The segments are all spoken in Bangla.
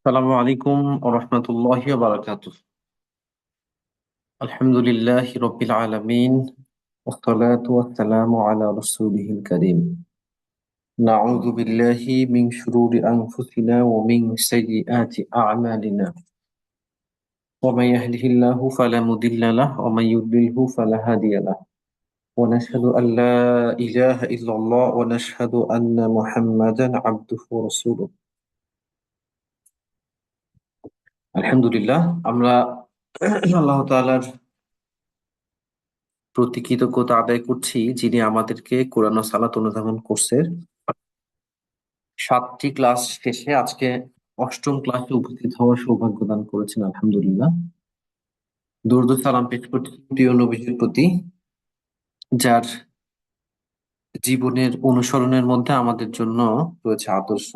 আসসালামু আলাইকুম ওয়া রাহমাতুল্লাহি ওয়া বারাকাতুহু। আলহামদুলিল্লাহি রাব্বিল আলামিন ওয়াসসালাতু ওয়াসসালামু আলা রাসূলিহিল কারীম। নাউযু বিল্লাহি মিন শুরুরি আনফুসিনা ওয়া মিন সাইয়্যিআতি আ'মালিনা। ওয়া মান ইয়াহদিহিল্লাহু ফালা মুদিল্লা লাহু ওয়া মান ইউদ্লিলহু ফালা হাদিয়া লাহু। ওয়া নাশহাদু আল লা ইলাহা ইল্লাল্লাহ ওয়া নাশহাদু আন্না মুহাম্মাদান আবদুহু ওয়া রাসূলুহু। আলহামদুলিল্লাহ, আমরা আল্লাহ তাআলার প্রতি কৃতজ্ঞতা আদায় করছি, যিনি আমাদেরকে কোরআন ও সালাত অনুধাবন কোর্সের 7টি ক্লাস শেষে আজকে 8ম ক্লাসে উপস্থিত হওয়ার সৌভাগ্য দান করেছেন। আলহামদুলিল্লাহ, দরুদ ও সালাম পেশ করছি প্রিয় নবীজির প্রতি, যার জীবনের অনুসরণের মধ্যে আমাদের জন্য রয়েছে আদর্শ।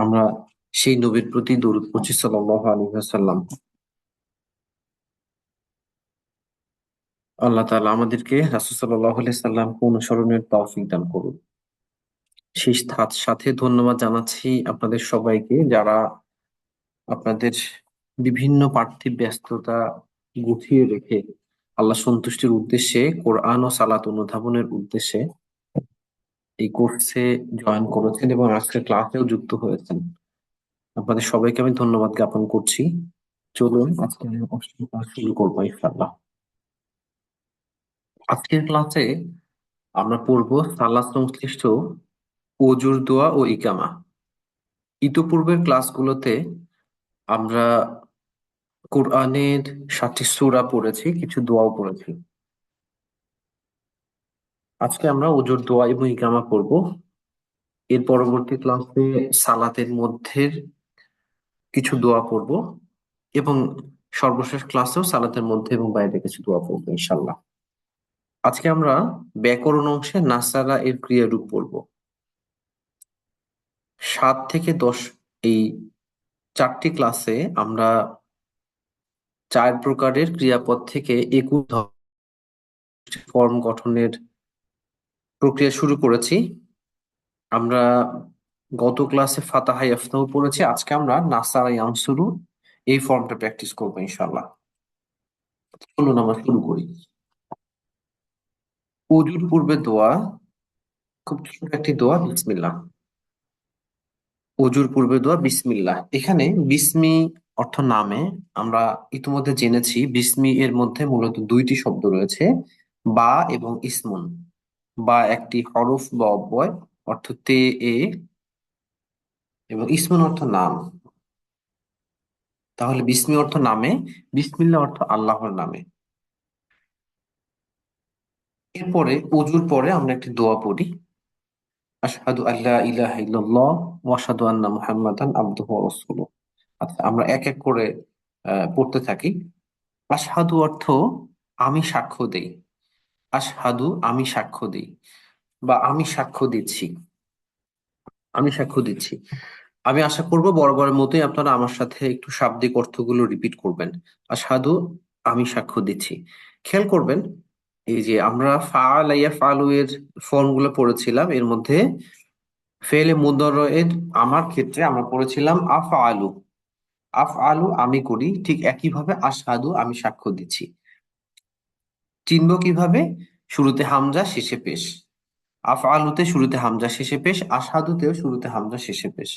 আমরা সেই নবীর প্রতি দরুদ পড়ছি সাল্লাল্লাহু আলাইহি ওয়াসাল্লাম। আল্লাহ তাআলা আমাদেরকে রাসূল সাল্লাল্লাহু আলাইহি সাল্লামকে অনুসরণের তৌফিক দান করুন। সেই সাথে ধন্যবাদ জানাচ্ছি আপনাদের সবাইকে, যারা আপনাদের বিভিন্ন পার্থিব ব্যস্ততা গুছিয়ে রেখে আল্লাহ সন্তুষ্টির উদ্দেশ্যে, কোরআন ও সালাত অনুধাবনের উদ্দেশ্যে এই কোর্সে জয়েন করেছেন এবং আজকের ক্লাসেও যুক্ত হয়েছেন। আপনাদের সবাইকে আমি ধন্যবাদ জ্ঞাপন করছি। চলুন আজকে আমি অষ্টম ক্লাস শুরু করবো ইনশাআল্লাহ। আজকের ক্লাসে আমরা পড়বো সালাত সংশ্লিষ্ট ওযুর দোয়া ও ইকামা। ইতোপূর্বের ক্লাসগুলোতে আমরা কোরআনের 7টি সূরা পড়েছি, কিছু দোয়াও পড়েছি। আজকে আমরা ওযুর দোয়া এবং ইকামা পড়বো। এর পরবর্তী ক্লাসে সালাতের মধ্যে কিছু দোয়া পড়বো এবং সর্বশেষ ক্লাসেও সালাতের মধ্যে এবং বাইরে কিছু দোয়া পড়বো ইনশাল্লাহ। আজকে আমরা ব্যাকরণ অংশে নাসারা এর ক্রিয়ারূপ পড়বো। 7 থেকে 10 এই 4টি ক্লাসে আমরা 4 প্রকারের ক্রিয়াপদ থেকে 21 ফর্ম গঠনের প্রক্রিয়া শুরু করেছি। আমরা গত ক্লাসে ফাতাহা ইয়াফতাহু পড়েছি, আজকে আমরা নাসারা ইয়ানসুরু এই ফর্মটা প্র্যাকটিস করবো ইনশাআল্লাহ। চলুন আমরা শুরু করি। ওযুর পূর্বে দোয়া, খুব ছোট একটি দোয়া, বিসমিল্লাহ। ওযুর পূর্বে দোয়া বিসমিল্লাহ। এখানে বিসমি অর্থ নামে। আমরা ইতিমধ্যে জেনেছি বিসমি এর মধ্যে মূলত 2টি শব্দ রয়েছে, বা এবং ইসমুন। বা একটি হরফ বা অব্যয়, অর্থ তে এ, এবং ইসমুন অর্থ নাম। তাহলে বিসমি অর্থ নামে, বিসমিল্লাহ অর্থ আল্লাহর নামে। এরপরে ওযুর পরে আমরা একটি দোয়া পড়ি, আশহাদু আল্লা ইলাহা ইল্লাল্লাহ ওয়া আশহাদু আন্না মুহাম্মাদান আবদুহু ওয়া রাসূলুহু। আচ্ছা, আমরা এক এক করে পড়তে থাকি। আশহাদু অর্থ আমি সাক্ষ্য দেই। আশহাদু আমি সাক্ষ্য দেই, বা আমি সাক্ষ্য দিচ্ছি। আমি সাক্ষ্য দিচ্ছি। আমি আশা করব বরাবরের মতোই আপনারা আমার সাথে একটু শাব্দিক অর্থগুলো রিপিট করবেন। আশহাদু আমি সাক্ষ্য দিচ্ছি। খেয়াল করবেন, এই যে আমরা ফাআলা ইয়াফআলু এর ফর্মগুলো পড়েছিলাম, এর মধ্যে ফেলে মুদাররএর আমার ক্ষেত্রে আমরা পড়েছিলাম আফআলু। আফআলু আমি করি, ঠিক একইভাবে আশহাদু আমি সাক্ষ্য দিচ্ছি। চিনব কিভাবে? শুরুতে হামজা শেষে পেশ। আফআলুতে শুরুতে হামজা শেষে পেশ, আশহাদুতেও শুরুতে হামজা শেষে পেশ।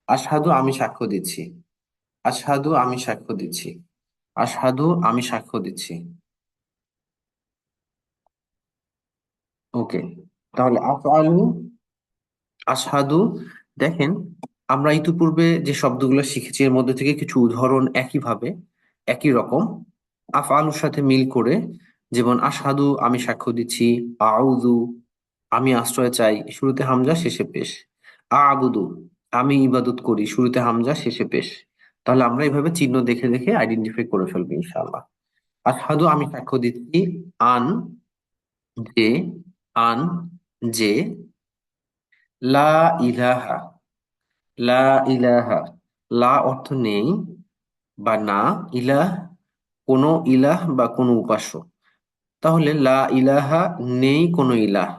আশহাদু আমি সাক্ষ্য দিচ্ছি। আশহাদু আমি সাক্ষ্য দিচ্ছি। আশহাদু আমি সাক্ষ্য দিচ্ছি। ওকে, তাহলে আফআলু, আশহাদু। দেখেন, আমরা ইতিপূর্বে যে শব্দগুলো শিখেছি এর মধ্যে থেকে কিছু উদাহরণ একইভাবে একই রকম আফআলুর সাথে মিল করে, যেমন আশহাদু আমি সাক্ষ্য দিচ্ছি, আউযু আমি আশ্রয় চাই, শুরুতে হামজা শেষে পেশ। আবুদু আমি ইবাদত করি, শুরুতে হামজা শেষে পেশ। তাহলে আমরা এইভাবে চিহ্ন দেখে দেখে আইডেন্টিফাই করে ফেলবো ইনশাআল্লাহ। আশহাদু আমি সাক্ষ্য দিচ্ছি, আন যে, আন যে, লা ইলাহা, লা ইলাহা, লা অর্থ নেই বা না, ইলাহ কোনো ইলাহ বা কোনো উপাস্য। তাহলে লা ইলাহা নেই কোনো ইলাহ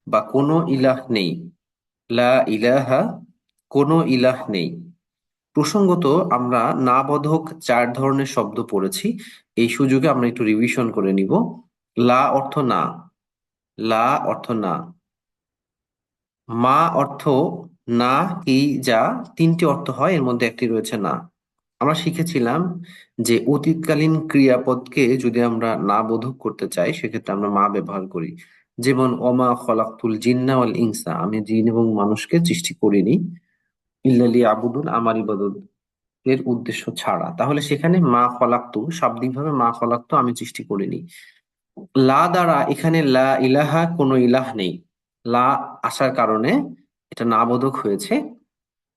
বা কোনো ইলাহ নেই। লা ইলাহা কোনো ইলাহ নেই। প্রসঙ্গত আমরা না বোধক 4 ধরনের শব্দ পড়েছি। এই সুযোগে আমরা একটু রিভিশন করে নিব। লা অর্থ না, লা অর্থ না। মা অর্থ না, কি, যা, 3টি অর্থ হয়, এর মধ্যে একটি রয়েছে না। আমরা শিখেছিলাম যে অতীতকালীন ক্রিয়াপদকে যদি আমরা না বোধক করতে চাই সেক্ষেত্রে আমরা মা ব্যবহার করি। যেমন অমা খলাকুল জিন্না ওয়াল ইনসা, আমি জিন এবং মানুষকে সৃষ্টি করিনি ইল্লালি আবুদুন, আমার ইবাদত এর উদ্দেশ্য ছাড়া। তাহলে সেখানে মা খলাক্তু, শাব্দিক ভাবে মা খলাক্তু, আমি সৃষ্টি করিনি। লা দ্বারা এখানে লা ইলাহা, কোনো ইলাহ নেই, লা আসার কারণে এটা নাবোধক হয়েছে।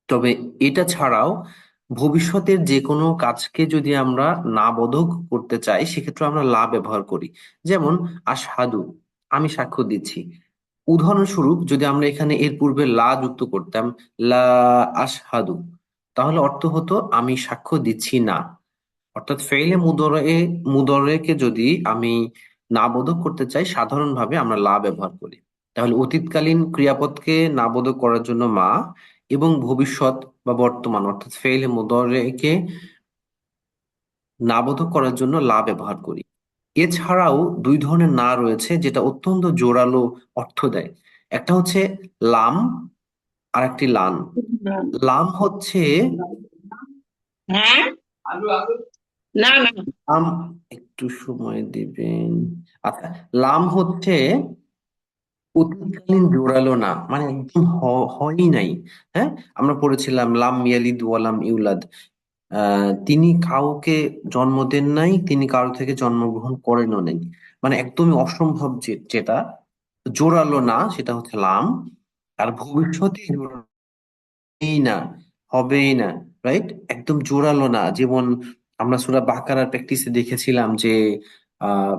তবে এটা ছাড়াও ভবিষ্যতের যে কোনো কাজকে যদি আমরা নাবোধক করতে চাই সেক্ষেত্রে আমরা লা ব্যবহার করি। যেমন আশহাদু, আমি সাক্ষ্য দিচ্ছি। উদাহরণস্বরূপ যদি আমরা এখানে এর পূর্বে লা যুক্ত করতাম, লা আশহাদু, তাহলে অর্থ হতো আমি সাক্ষ্য দিচ্ছি না। অর্থাৎ ফেইলে মুদরেকে যদি আমি নাবোধক করতে চাই সাধারণভাবে আমরা লা ব্যবহার করি। তাহলে অতীতকালীন ক্রিয়াপদকে নাবোধক করার জন্য মা, এবং ভবিষ্যৎ বা বর্তমান অর্থাৎ ফেইলে মুদরেকে নাবোধক করার জন্য লা ব্যবহার করি। এছাড়াও 2 ধরনের না রয়েছে যেটা অত্যন্ত জোরালো অর্থ দেয়। একটা হচ্ছে লাম, আর একটি লান। লাম হচ্ছে, হ্যাঁ, না না। লাম, একটু সময় দিবেন। আচ্ছা, লাম হচ্ছে অতীতকালীন জোরালো না, মানে একদম হয়ই নাই। হ্যাঁ, আমরা পড়েছিলাম লাম ইয়ালিদ ওয়ালাম ইউলাদ, তিনি কাউকে জন্ম দেন নাই, তিনি কারো থেকে জন্মগ্রহণ করেনও নাই। মানে একদমই অসম্ভব, যেটা জোরালো না সেটা হচ্ছে লাম। আর ভবিষ্যতে জোরালোই না, হবেই না, রাইট, একদম জোরালো না। যেমন আমরা সূরা বাকারার প্র্যাকটিসে দেখেছিলাম যে আহ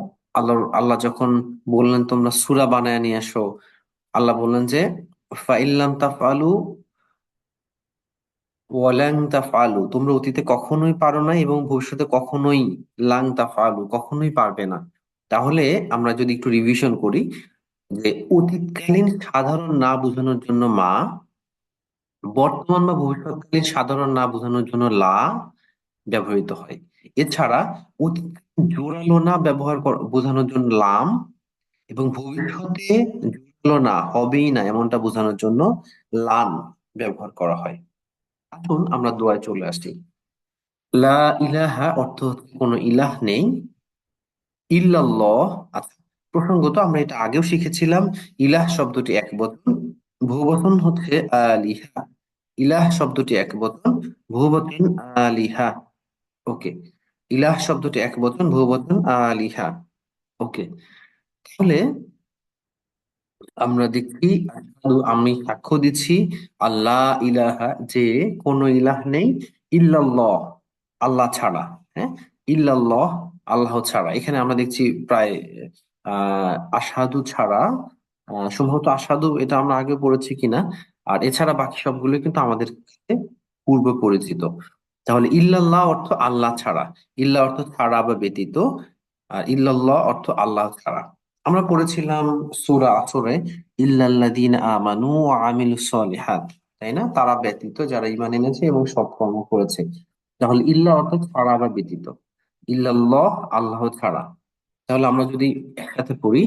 আল্লাহ যখন বললেন তোমরা সূরা বানায় নিয়ে আসো, আল্লাহ বললেন যে ফাইল্লাম তাফআলু ওয়ালাং তাফআলু, তোমরা অতীতে কখনোই পারো না এবং ভবিষ্যতে কখনোই, লাং তাফআলু, কখনোই পারবে না। তাহলে আমরা যদি একটু রিভিশন করি যে অতীতকালীন সাধারণ না বোঝানোর জন্য মা, বর্তমান বা ভবিষ্যৎকালীন সাধারণ না বোঝানোর জন্য লা ব্যবহৃত হয়। এছাড়া অতীতকালীন জোরালো না বোঝানোর জন্য লাম, এবং ভবিষ্যতে জোরালো না, হবেই না এমনটা বোঝানোর জন্য লান ব্যবহার করা হয়। আসুন আমরা দোয়ায় চলে আসি। লা ইলাহা অর্থ হচ্ছে কোনো ইলাহ নেই, ইল্লাল্লাহ। আচ্ছা, প্রসঙ্গত আমরা এটা আগেও শিখেছিলাম। ইলাহ শব্দটি এক বচন, বহুবচন হচ্ছে আলিহা। ইলাহ শব্দটি এক বচন, বহুবচন আলিহা। ওকে, ইলাহ শব্দটি এক বচন, বহুবচন আলিহা। ওকে, তাহলে আমরা দেখি আমি সাক্ষ্য দিচ্ছি আল্লাহ ইলাহা, যে কোনো ইলাহ নেই, ইল্লাল্লাহ, আল্লাহ ছাড়া। হ্যাঁ, ইল্লাল্লাহ, আল্লাহ ছাড়া। এখানে আমরা দেখছি প্রায় আশহাদু ছাড়া, সম্ভবত আশহাদু এটা আমরা আগে পড়েছি কিনা। আর এছাড়া বাকি সবগুলো কিন্তু আমাদের কাছে পূর্ব পরিচিত। তাহলে ইল্লাল্লাহ অর্থ আল্লাহ ছাড়া, ইল্লাহ অর্থ ছাড়া বা ব্যতীত, আর ইল্লাল্লাহ অর্থ আল্লাহ ছাড়া। আমরা পড়েছিলাম সূরা আসরে, ইল্লাল্লাযীনা আমানু ওয়া আমিলুস সলিহাত, তাই না, তারা ব্যতীত যারা ঈমান এনেছে এবং সৎকর্ম করেছে। তাহলে ইল্লাহ অর্থাৎ ছাড়া বা ব্যতীত, ইল্লাল্লাহ আল্লাহ ছাড়া। তাহলে আমরা যদি একসাথে পড়ি,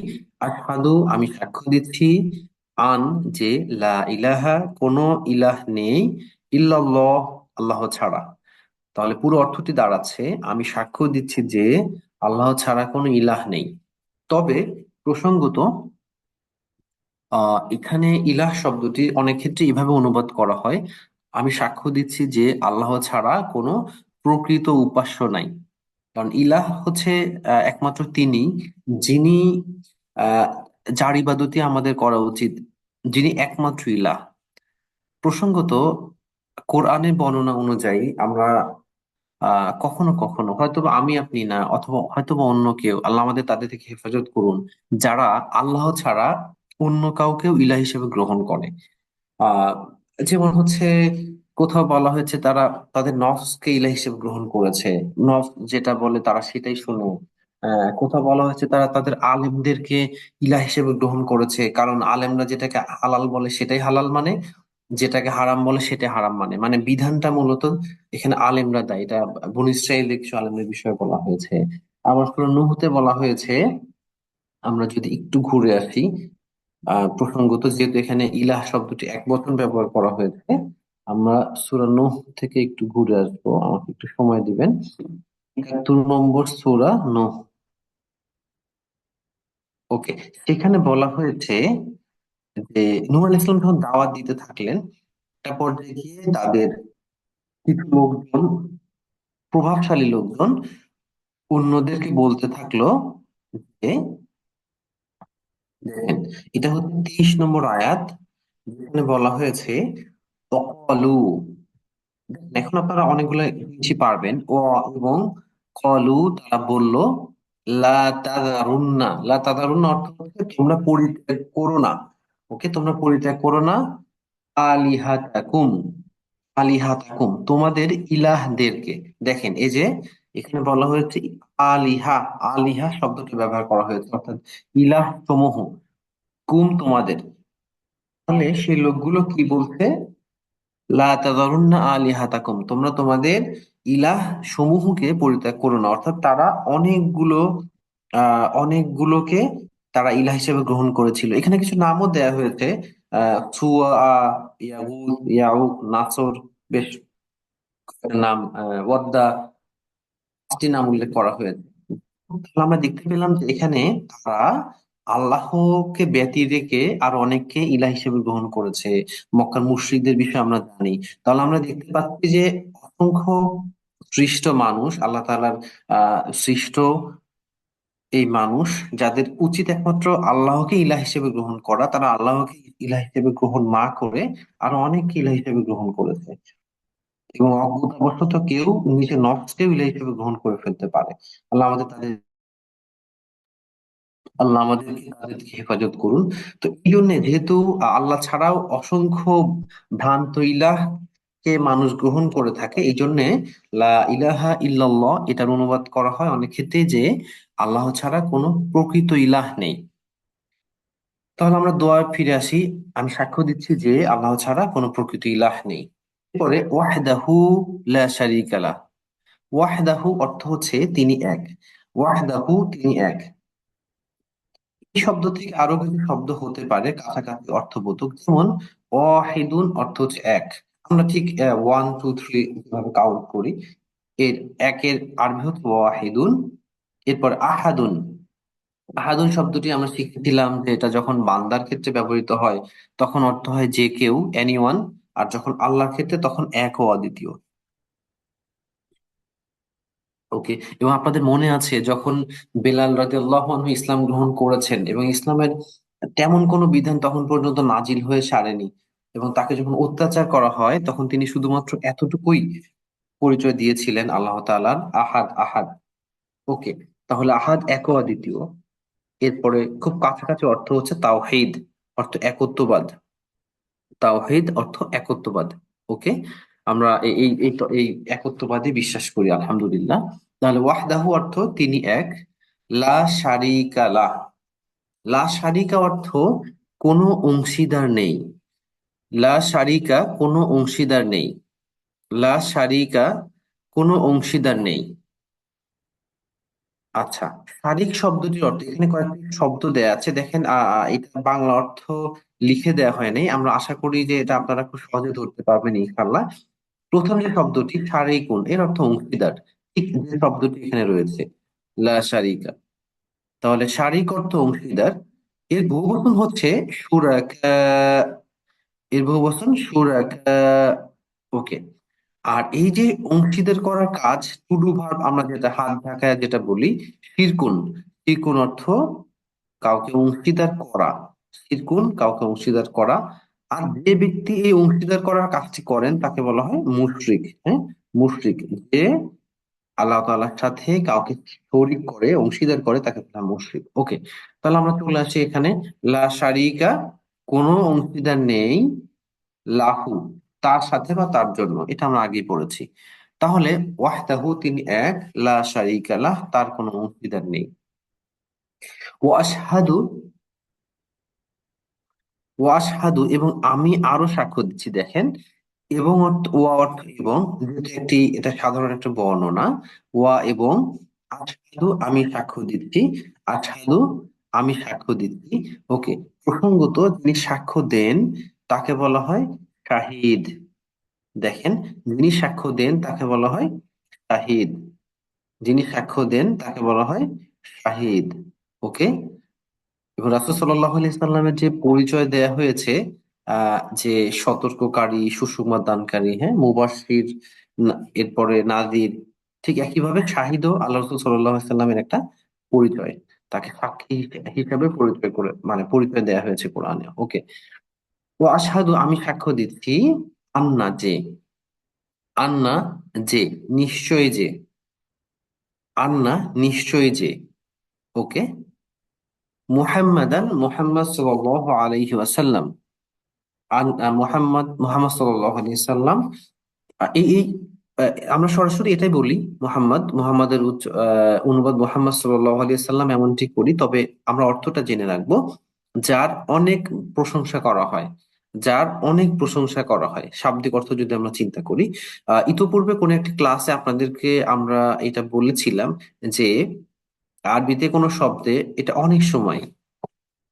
আশহাদু, আমি সাক্ষ্য দিচ্ছি, আন, যে, লা ইলাহা, কোনো ইলাহ নেই, ইল্লাল্লাহ, আল্লাহ ছাড়া। তাহলে পুরো অর্থটি দাঁড়াচ্ছে আমি সাক্ষ্য দিচ্ছি যে আল্লাহ ছাড়া কোনো ইলাহ নেই। তবে প্রসঙ্গত এখানে ইলাহ শব্দটি অনেক ক্ষেত্রে এভাবে অনুবাদ করা হয়, আমি সাক্ষ্য দিচ্ছি যে আল্লাহ ছাড়া কোনো প্রকৃত উপাস্য নাই। কারণ ইলাহ হচ্ছে একমাত্র তিনি, যিনি আহ যার ইবাদতই আমাদের করা উচিত, যিনি একমাত্র ইলাহ। প্রসঙ্গত কোরআনের বর্ণনা অনুযায়ী আমরা কখনো কখনো হয়তোবা আমি আপনি না, অথবা হয়তোবা অন্য কেউ, আল্লাহ আমাদের তাদের থেকে হেফাজত করুন, যারা আল্লাহ ছাড়া অন্য কাউকেও ইলাহ হিসেবে গ্রহণ করে। আহ যেমন হচ্ছে কোথাও বলা হয়েছে তারা তাদের নফসকে ইলাহ হিসেবে গ্রহণ করেছে, নফস যেটা বলে তারা সেটাই শুনে। কোথাও বলা হয়েছে তারা তাদের আলেমদেরকে ইলাহ হিসেবে গ্রহণ করেছে, কারণ আলেমরা যেটাকে হালাল বলে সেটাই হালাল মানে। যেটাকে হারাম বলে সেটা হারাম, মানে মানে বিধানটা মূলত এখানে আলেমরা দেয়। এটা বনী ইসরাইলের কিছু আলেমের বিষয়ে বলা হয়েছে। আবার সূরা নূহতে বলা হয়েছে, আমরা যদি একটু ঘুরে আসি প্রসঙ্গত, যেহেতু এখানে ইলাহ শব্দটি এক বচন ব্যবহার করা হয়েছে, আমরা সূরা নূহ থেকে একটু ঘুরে আসবো, আমাকে একটু সময় দিবেন। 71 নম্বর সূরা নূহ। ওকে, সেখানে বলা হয়েছে যে নূহ আলাইহিস সালাম যখন দাওয়াত দিতে থাকলেন, একটা পর্যায়ে গিয়ে তাদের কিছু লোকজন, প্রভাবশালী লোকজন অন্যদেরকে বলতে থাকলো যে, দেখেন, এটা হচ্ছে 23 নম্বর আয়াত, যেখানে বলা হয়েছে অকলু। এখন আপনারা অনেকগুলো ইংরেজি পারবেন। ও এবং কলু, তারা বলল, লা তাযারুন্না। লা তাযারুন্না অর্থ হচ্ছে তোমরা পরিত্যাগ করো না। ওকে, তোমরা পরিত্যাগ করো না আলিহাতাকুম। আলিহাতাকুম, তোমাদের ইলাহদেরকে। দেখেন, এই যে এখানে বলা হয়েছে আলিহা, আলিহা শব্দটি ব্যবহার করা হয়েছে, অর্থাৎ ইলাহ সমূহ, কুম তোমাদের। তাহলে সেই লোকগুলো কি বলছে? লা তাযারুন্না আলিহাতাকুম, তোমরা তোমাদের ইলাহ সমূহকে পরিত্যাগ করো না। অর্থাৎ তারা অনেকগুলোকে তারা ইলাহ হিসেবে গ্রহণ করেছিল। এখানে কিছু নামও দেয়া হয়েছে, সুয়া, ইয়াগুস, ইয়াউক, নাসর, বেশ কয়েকটা নাম, ওয়াদ্দা, 5টি নাম উল্লেখ করা হয়েছে। তাহলে আমরা দেখতে পেলাম যে এখানে তারা আল্লাহকে ব্যতি রেখে আর অনেককে ইলাহ হিসেবে গ্রহণ করেছে। মক্কার মুশরিকদের বিষয়ে আমরা জানি। তাহলে আমরা দেখতে পাচ্ছি যে অসংখ্য সৃষ্ট মানুষ, আল্লাহ তাআলার সৃষ্ট এই মানুষ, যাদের উচিত একমাত্র আল্লাহকে ইলাহ হিসেবে গ্রহণ করা, তারা আল্লাহকে ইলাহ হিসেবে গ্রহণ না করে আরো অনেককে ইলাহ হিসেবে গ্রহণ করেছে। এবং অজ্ঞতাবশত কেউ নিজের নফসকেও ইলাহ হিসেবে গ্রহণ করে ফেলতে পারে। আল্লাহ আমাদের তাদের আল্লাহ আমাদেরকে তাদের থেকে হেফাজত করুন। তো এই জন্য, যেহেতু আল্লাহ ছাড়াও অসংখ্য ভ্রান্ত ইলাহ কে মানুষ গ্রহণ করে থাকে, এই জন্য লা ইলাহা ইল্লাল্লাহ এটার অনুবাদ করা হয় অনেক ক্ষেত্রে যে আল্লাহ ছাড়া কোনো প্রকৃত ইলাহ নেই। তাহলে আমরা দোয়ায় ফিরে আসি। আমি সাক্ষ্য দিচ্ছি যে আল্লাহ ছাড়া কোনো প্রকৃত ইলাহ নেই। এরপরে ওয়াহদাহু লা শারীকা লাহ। ওয়াহদাহু অর্থ হচ্ছে তিনি এক। ওয়াহদাহু, তিনি এক। এই শব্দ থেকে আরো কিছু শব্দ হতে পারে কাছাকাছি অর্থবোধক, যেমন ওয়াহিদুন অর্থ হচ্ছে এক। আমরা ঠিক 1 2 3 ভাবে কাউন্ট করি। এর একের আরবি হচ্ছে ওয়াহিদুন। এরপর আহাদুন। আহাদুন শব্দটি আমরা শিখেছিলাম যে এটা যখন বান্দার ক্ষেত্রে ব্যবহৃত হয় তখন অর্থ হয় যে কেউ, এনিওয়ান। আর যখন আল্লাহর ক্ষেত্রে তখন এক ও অদ্বিতীয়। ওকে, এবং আপনাদের মনে আছে যখন বেলাল রাদিয়াল্লাহু আনহু ইসলাম গ্রহণ করেছেন এবং ইসলামের তেমন কোনো বিধান তখন পর্যন্ত নাজিল হয়ে সারেনি, এবং তাকে যখন অত্যাচার করা হয় তখন তিনি শুধুমাত্র এতটুকুই পরিচয় দিয়েছিলেন আল্লাহ তাআলার আহাদ, আহাদ। ওকে, তাহলে আহাদ এক ও অদ্বিতীয়। এরপরে খুব কাছাকাছি অর্থ হচ্ছে তাওহীদ, অর্থ একত্ববাদ। তাওহীদ অর্থ একত্ববাদ। ওকে, আমরা এই একত্ববাদে বিশ্বাস করি আলহামদুলিল্লাহ। তাহলে ওয়াহদাহু অর্থ তিনি এক। লা শারীকা লাহ। লা শারীকা অর্থ কোনো অংশীদার নেই। লা শারীকা, কোনো অংশীদার নেই। লা শারীকা, কোনো অংশীদার নেই। আচ্ছা, শারিক শব্দটির অর্থ, এখানে কয়েকটি শব্দ দেয়া আছে, দেখেন এটা বাংলা অর্থ লিখে দেওয়া হয় নাই। আমরা আশা করি যে এটা আপনারা খুব সহজে ধরতে পারবেন ইনশাআল্লাহ। প্রথম যে শব্দটি শারিকুন, এর অর্থ অংশীদার। ঠিক যে শব্দটি এখানে রয়েছে, লা শারিকা। তাহলে শারিক অর্থ অংশীদার। এর বহুবচন হচ্ছে শুরাকা। এর বহুবচন শুরাকা। ওকে, আর এই যে অংশীদার করার কাজ, টু ডু ভার্ব, আমরা যেটা হাত ঢাকায় যেটা বলি, শিরকুন। শিরকুন অর্থ কাউকে অংশীদার করা। শিরকুন, কাউকে অংশীদার করা। আর যে ব্যক্তি এই অংশীদার করার কাজটি করেন তাকে বলা হয় মুশরিক। হ্যাঁ, মুশরিক, যে আল্লাহ তাআলার সাথে কাউকে শরীক করে, অংশীদার করে, তাকে বলা হয় মুশরিক। ওকে, তাহলে আমরা চলে আসি এখানে। লা শারিকা, কোনো অংশীদার নেই, লাহু, তার সাথে বা তার জন্য, এটা আমরা আগেই পড়েছি। তাহলে ওয়াহদাহু, তিনি এক। লা শারীকা লাহ, তার কোনো অংশীদার নেই। ওয়া আশহাদু, ওয়াশহাদু এবং আমি আরো সাক্ষ্য দিচ্ছি। দেখেন, এবং ওয়া অর্থ এবং, যেহেতু এটা সাধারণ একটা বর্ণনা। ওয়া এবং, আশহাদু আমি সাক্ষ্য দিচ্ছি, আশহাদু আমি সাক্ষ্য দিচ্ছি। ওকে, প্রসঙ্গত যিনি সাক্ষ্য দেন তাকে বলা হয় শাহিদ। দেখেন, যিনি সাক্ষ্য দেন তাকে বলা হয় শাহিদ। যিনি সাক্ষ্য দেন তাকে বলা হয় শাহিদ। ওকে, এবং রাসূল সাল্লাল্লাহু আলাইহি সাল্লামের যে পরিচয় দেয়া হয়েছে, যে সতর্ককারী, সুসংবাদ দানকারী, হ্যাঁ, মুবাশশির, এরপরে নাযির, ঠিক একইভাবে শাহিদও আল্লাহ রাসূল সাল্লাল্লাহু আলাইহি সাল্লামের একটা পরিচয়। তাকে সাক্ষী হিসেবে পরিচয় করে, মানে পরিচয় দেয়া হয়েছে কোরআনে। ওকে, ও আশহাদু আমি সাক্ষ্য দিচ্ছি, আন্না যে, আন্না যে, নিশ্চয় যে, আন্না নিশ্চয় যে, ওকে, মুহাম্মাদান মুহাম্মদ সাল্লাল্লাহু আলাইহি ওয়াসাল্লাম, মুহাম্মদ সাল্লাল্লাহু আলাইহি সাল্লাম, এই এই আমরা সরাসরি এটাই বলি, মুহাম্মাদের অনুবাদ মুহাম্মদ সাল্লাল্লাহু আলাইহি সাল্লাম এমনটি করি, তবে আমরা অর্থটা জেনে রাখবো। যার অনেক প্রশংসা করা হয়, যার অনেক প্রশংসা করা হয়, শাব্দিক অর্থ যদি আমরা চিন্তা করি। ইতোপূর্বে কোন একটি ক্লাসে আপনাদেরকে আমরা এটা বলেছিলাম যে আরবিতে কোনো শব্দে এটা অনেক সময়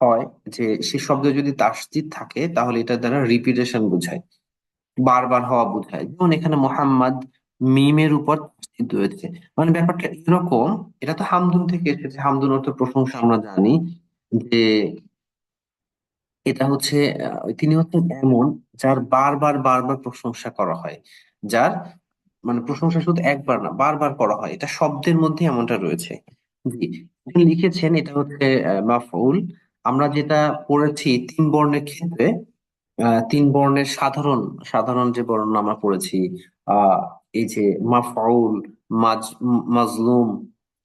হয় যে সে শব্দে যদি তাসদিদ থাকে তাহলে এটা দ্বারা রিপিটেশন বোঝায়, বারবার হওয়া বোঝায়। যেমন এখানে মোহাম্মদ, মিমের উপর তাসদিদ রয়েছে, মানে ব্যাপারটা এরকম। এটা তো হামদুন থেকে এসেছে, হামদুন অর্থ প্রশংসা, আমরা জানি যে এটা হচ্ছে তিনি হচ্ছেন এমন যার বারবার বারবার প্রশংসা করা হয়, যার মানে প্রশংসা শুধু একবার না বারবার করা হয়, এটা শব্দের মধ্যে এমনটা রয়েছে। জি, তিনি লিখেছেন এটা হচ্ছে মাফউল। আমরা যেটা পড়েছি তিন বর্ণের ক্ষেত্রে, তিন বর্ণের সাধারণ সাধারণ যে বর্ণ আমরা পড়েছি, আহ এই যে মাফউল, মাজলুম,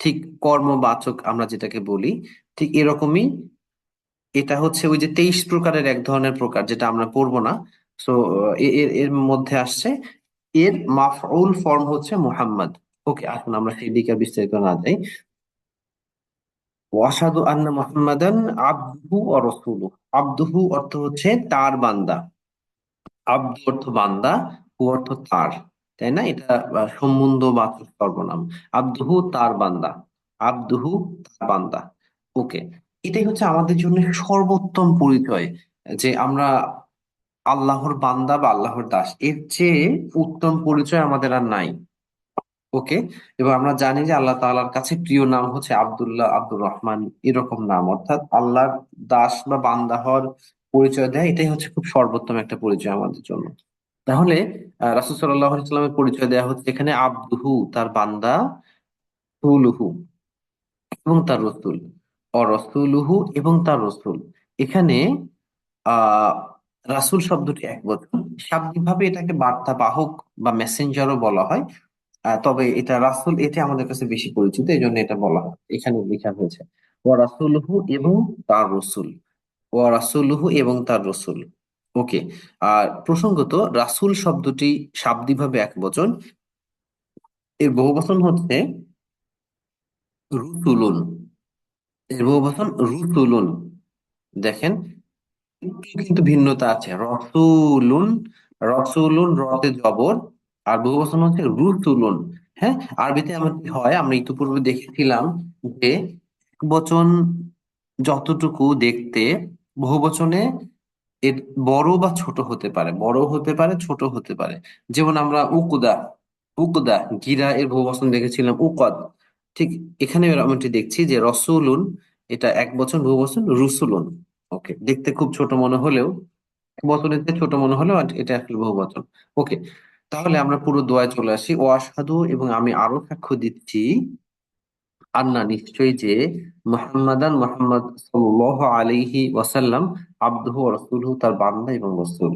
ঠিক কর্মবাচক আমরা যেটাকে বলি, ঠিক এরকমই এটা হচ্ছে ওই যে 23 প্রকারের এক ধরনের প্রকার, যেটা আমরা পড়বো না। সো এর এর মধ্যে আসছে, এর মাফউল ফর্ম হচ্ছে মুহাম্মদ। ওকে, আসুন আমরা সেই দিকে আর বিস্তারিত না যাই। ওয়াশহাদু আন্না মুহাম্মাদান আবদুহু ওয়া রাসূলুহু। আবদুহু অর্থ হচ্ছে তার বান্দা, আব্দু অর্থ বান্দা, হু অর্থ তার, তাই না? এটা সম্বন্ধ বাচক সর্বনাম। আব্দুহু তার বান্দা, আব্দুহু তার বান্দা। ওকে, এটাই হচ্ছে আমাদের জন্য সর্বোত্তম পরিচয়, যে আমরা আল্লাহর বান্দা বা আল্লাহর দাস। এর চেয়ে উত্তম পরিচয় আমাদের আর নাই। ওকে, এবং আমরা জানি যে আল্লাহ তাআলার কাছে প্রিয় নাম হচ্ছে আব্দুল্লাহ, আব্দুর রহমান, এরকম নাম, অর্থাৎ আল্লাহর দাস বা বান্দা হওয়ার পরিচয় দেয়, এটাই হচ্ছে খুব সর্বোত্তম একটা পরিচয় আমাদের জন্য। তাহলে রাসূল সাল্লাল্লাহু আলাইহি সাল্লামের পরিচয় দেওয়া হচ্ছে এখানে আব্দুহু তার বান্দা, রসুলুহু এবং তার রসুল, রসুলুহু এবং তার রসুল। এখানে আহ রাসূল শব্দটি এক বচন, শাব্দিক ভাবে এটাকে বার্তা বাহক বা মেসেঞ্জারও বলা হয়। তবে এটা রাসূল, এটা আমাদের কাছে বেশি পরিচিত, এই জন্য এটা বলা হয়, এখানে লেখা হয়েছে ওয়া রাসূলুহু এবং তার রসুল, ওয়া রাসূলুহু এবং তার রসুল। ওকে, আর প্রসঙ্গত রাসূল শব্দটি শাব্দিকভাবে এক বচন, এর বহুবচন হচ্ছে রুসুলুন, এর বহুবচন রুসুলুন। দেখেন, একটু কিন্তু ভিন্নতা আছে। রসুলুন, রসুলুন রতে জবর, আর বহুবচন হচ্ছে রুসুলুন। হ্যাঁ, আরবিতে এমনটি হয়, আমরা ইতিপূর্বে দেখেছিলাম যে বচন যতটুকু দেখতে, বহুবচনে এর বড় বা ছোট হতে পারে, বড় হতে পারে, ছোট হতে পারে। যেমন আমরা উকদা, উকদা গিরা, এর বহুবচন দেখেছিলাম উকদ। ঠিক এখানে এমনটি দেখছি যে রসুলুন, এটা এক বচন, বহুবচন রুসুলুন। ওকে, দেখতে খুব ছোট মনে হলেও, এক বচনের চেয়ে ছোট মনে হলেও এটা আসলে বহুবচন। ওকে, তাহলে আমরা পুরো দোয়ায় চলে আসি। ও আশহাদু এবং আমি আরো সাক্ষ্য দিচ্ছি, আন্না নিশ্চয়ই যে, মুহাম্মদ সাল্লাল্লাহু আলাইহি ওয়াসাল্লাম, আবদুহু ওয়া রাসূলুহু তার বান্দা এবং রাসূল।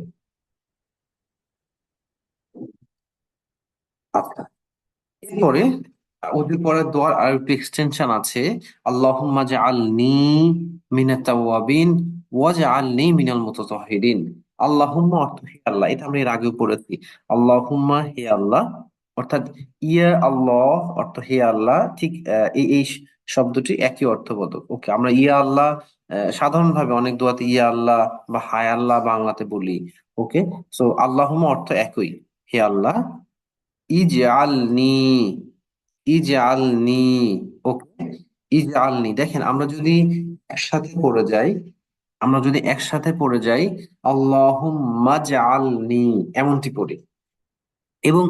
আচ্ছা, এরপরে ওদের পরে দোয়ার আর একটু এক্সটেনশন আছে। আল্লাহুম্মা জাআলনি মিনাত তাওয়াবিন ওয়াজআলনি মিনাল মুতাতাহহিরিন। আল্লাহুম্মা অর্থ হে আল্লাহ, এটা আমরা এর আগেও পড়েছি। আল্লাহুম্মা হে আল্লাহ, অর্থাৎ ইয়া আল্লাহ অর্থ হে আল্লাহ, ঠিক এই এই শব্দটি একই অর্থবোধক। ওকে, আমরা ইয়া আল্লাহ সাধারণভাবে অনেক দোয়াতে ইয়া আল্লাহ বা হায় আল্লাহ বাংলাতে বলি। ওকে, সো আল্লাহুম্মা অর্থ একই, হে আল্লাহ। ইজআলনি, ইজআলনি। ওকে, ইজআলনি, দেখেন আমরা যদি একসাথে পড়ে যাই, আমরা যদি একসাথে পড়ে যাই আল্লাহুম্মা জাআলনি, এমনটি পড়ি। এবং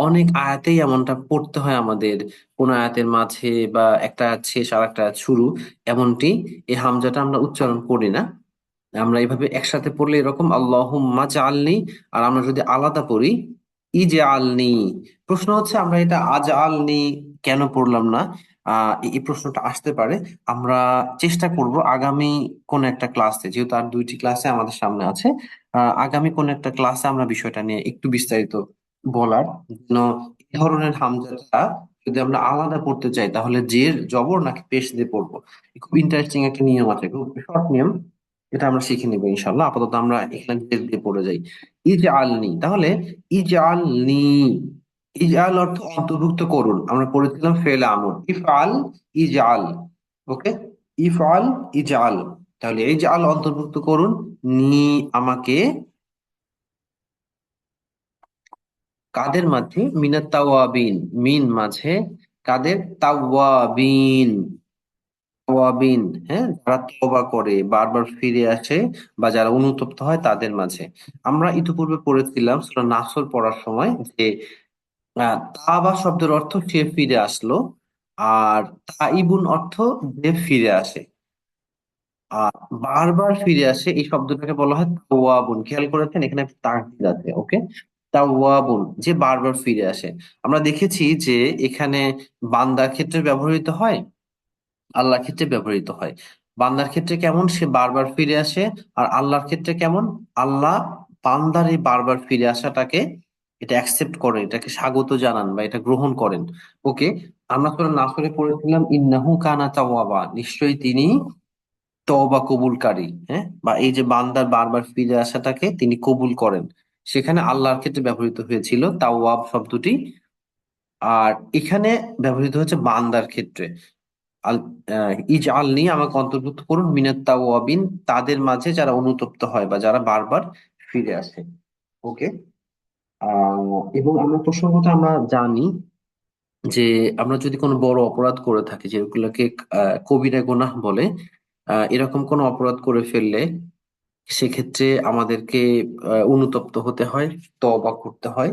অনেক আয়াতেই এমনটা পড়তে হয় আমাদের, কোন আয়াতের মাঝে বা একটা আয়াত শেষ আর একটা আয়াত শুরু, এমনটি এই হামজাটা আমরা উচ্চারণ করি না। আমরা এইভাবে একসাথে পড়লে এরকম আল্লাহুম্মা জাআলনি। আর আমরা যদি আলাদা পড়ি ইজআলনি, প্রশ্ন হচ্ছে আমরা এটা আজআলনি কেন পড়লাম না? এই প্রশ্নটা আসতে পারে। আমরা চেষ্টা করব আগামী কোন একটা ক্লাসে, যেহেতু আর দুইটি ক্লাসে আমাদের সামনে আছে, আগামী কোন একটা ক্লাসে আমরা বিষয়টা নিয়ে একটু বিস্তারিত বলার জন্য। এই ধরনের হামজাটা যদি আমরা আলাদা পড়তে চাই তাহলে জের জবর নাকি পেশ দিয়ে পড়বো। খুব ইন্টারেস্টিং একটা নিয়ম আছে, খুব শর্ট নিয়ম, এটা আমরা শিখে নিবো ইনশাল্লাহ। আপাতত আমরা এখানে জের দিয়ে পড়ে যাই। ইজআলনি, তাহলে ইজআলনি, ইজআল অর্থ অন্তর্ভুক্ত করুন, আমরা পড়েছিলাম ফেল আমর ইফআল, ইজআল। ওকে, ইফআল, ইজআল, তাহলে ইজআল অন্তর্ভুক্ত করুন, নি আমাকে, কাদের মাঝে, মিনাত তাওয়াবিন, মিন মাঝে, কাদের, তাওয়াবিন, তাওয়াবিন, হ্যাঁ, যারা তওবা করে বারবার ফিরে আসে বা যারা অনুতপ্ত হয় তাদের মাঝে। আমরা ইতিপূর্বে পড়েছিলাম সূরা নাসর পড়ার সময় যে তাওবা শব্দের অর্থ সে ফিরে আসলো, আর তাইবুন অর্থ যে ফিরে আসে। আর বারবার ফিরে আসে এই শব্দটাকে বলা হয় তাওয়াবুন। খেয়াল করেছেন এখানে একটা তাগিদ আছে। ওকে, তাওয়াবুন, যে বারবার ফিরে আসে। আমরা দেখেছি যে এখানে বান্দার ক্ষেত্রে ব্যবহৃত হয়, আল্লাহর ক্ষেত্রে ব্যবহৃত হয়। বান্দার ক্ষেত্রে কেমন, সে বারবার ফিরে আসে। আর আল্লাহর ক্ষেত্রে কেমন, আল্লাহ বান্দার এই বারবার ফিরে আসাটাকে এটা অ্যাকসেপ্ট করেন, এটাকে স্বাগত জানান বা এটা গ্রহণ করেন। ওকে, আমরা তো নাসরে পড়েছিলাম ইন্নাহু কানা তাওয়াবা, নিশ্চয়ই তিনি তওবা কবুলকারী, হ্যাঁ, বা এই যে বান্দার বারবার ফিরে আসাটাকে তিনি কবুল করেন। সেখানে আল্লাহর ক্ষেত্রে ব্যবহৃত হয়েছিল তাওয়াব শব্দটি, আর এখানে ব্যবহৃত হচ্ছে বান্দার ক্ষেত্রে। আল ইজআলনি, আমাকে অন্তর্ভুক্ত করুন, মিনাত তাওয়াবিন, তাদের মাঝে যারা অনুতপ্ত হয় বা যারা বারবার ফিরে আসে। ওকে, এবং আমরা প্রসঙ্গত আমরা জানি যে আমরা যদি কোনো বড় অপরাধ করে থাকি যেগুলোকে কবিরা গুনাহ বলে, এরকম কোনো অপরাধ করে ফেললে সেক্ষেত্রে আমাদেরকে অনুতপ্ত হতে হয়, তওবা করতে হয়।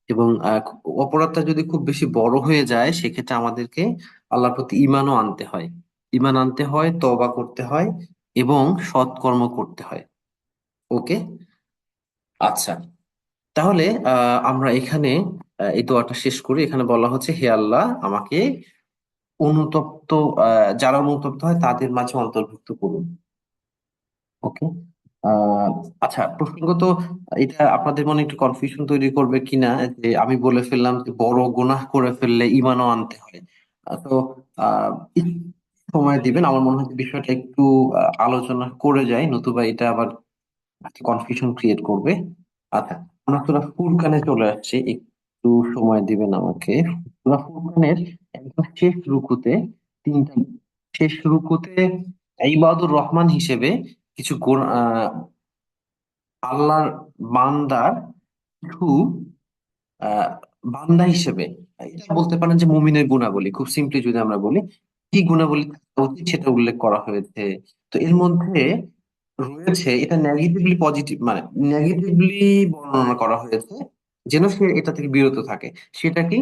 এবং অপরাধটা যদি খুব বেশি বড় হয়ে যায় সেক্ষেত্রে আমাদেরকে আল্লাহর প্রতি ঈমানও আনতে হয়, ঈমান আনতে হয়, তওবা করতে হয় এবং সৎকর্ম করতে হয়। ওকে, আচ্ছা, তাহলে আমরা এখানে এই দোয়াটা শেষ করি। এখানে বলা হচ্ছে হে আল্লাহ আমাকে অনুতপ্ত, যারা অনুতপ্ত হয় তাদের মাঝে অন্তর্ভুক্ত করুন। ওকে, আহ আচ্ছা, প্রসঙ্গত এটা আপনাদের মনে একটু কনফিউশন তৈরি করবে কিনা যে আমি বলে ফেললাম যে বড় গুনাহ করে ফেললে ঈমানও আনতে হয়। তো আহ একটু সময় দিবেন, আমার মনে হয় যে বিষয়টা একটু আলোচনা করে যায়, নতুবা এটা আবার কনফিউশন ক্রিয়েট করবে। আচ্ছা, আমরা সূরা ফুরকানে চলে আসছি, একটু সময় দিবেন আমাকে। সূরা ফুরকানের একদম শেষ রুকুতে, তিনটা শেষ রুকুতে ইবাদুর রহমান হিসেবে কিছু আল্লাহর বান্দার কিছু আহ বান্দা হিসেবে, এটা বলতে পারেন যে মুমিনের গুণাবলী, খুব সিম্পলি যদি আমরা বলি কি গুণাবলী থাকা উচিত সেটা উল্লেখ করা হয়েছে। তো এর মধ্যে রয়েছে, এটা নেগেটিভলি পজিটিভ, মানে নেগেটিভলি বর্ণনা করা হয়েছে যেন সে এটা থেকে বিরত থাকে। সেটা কি,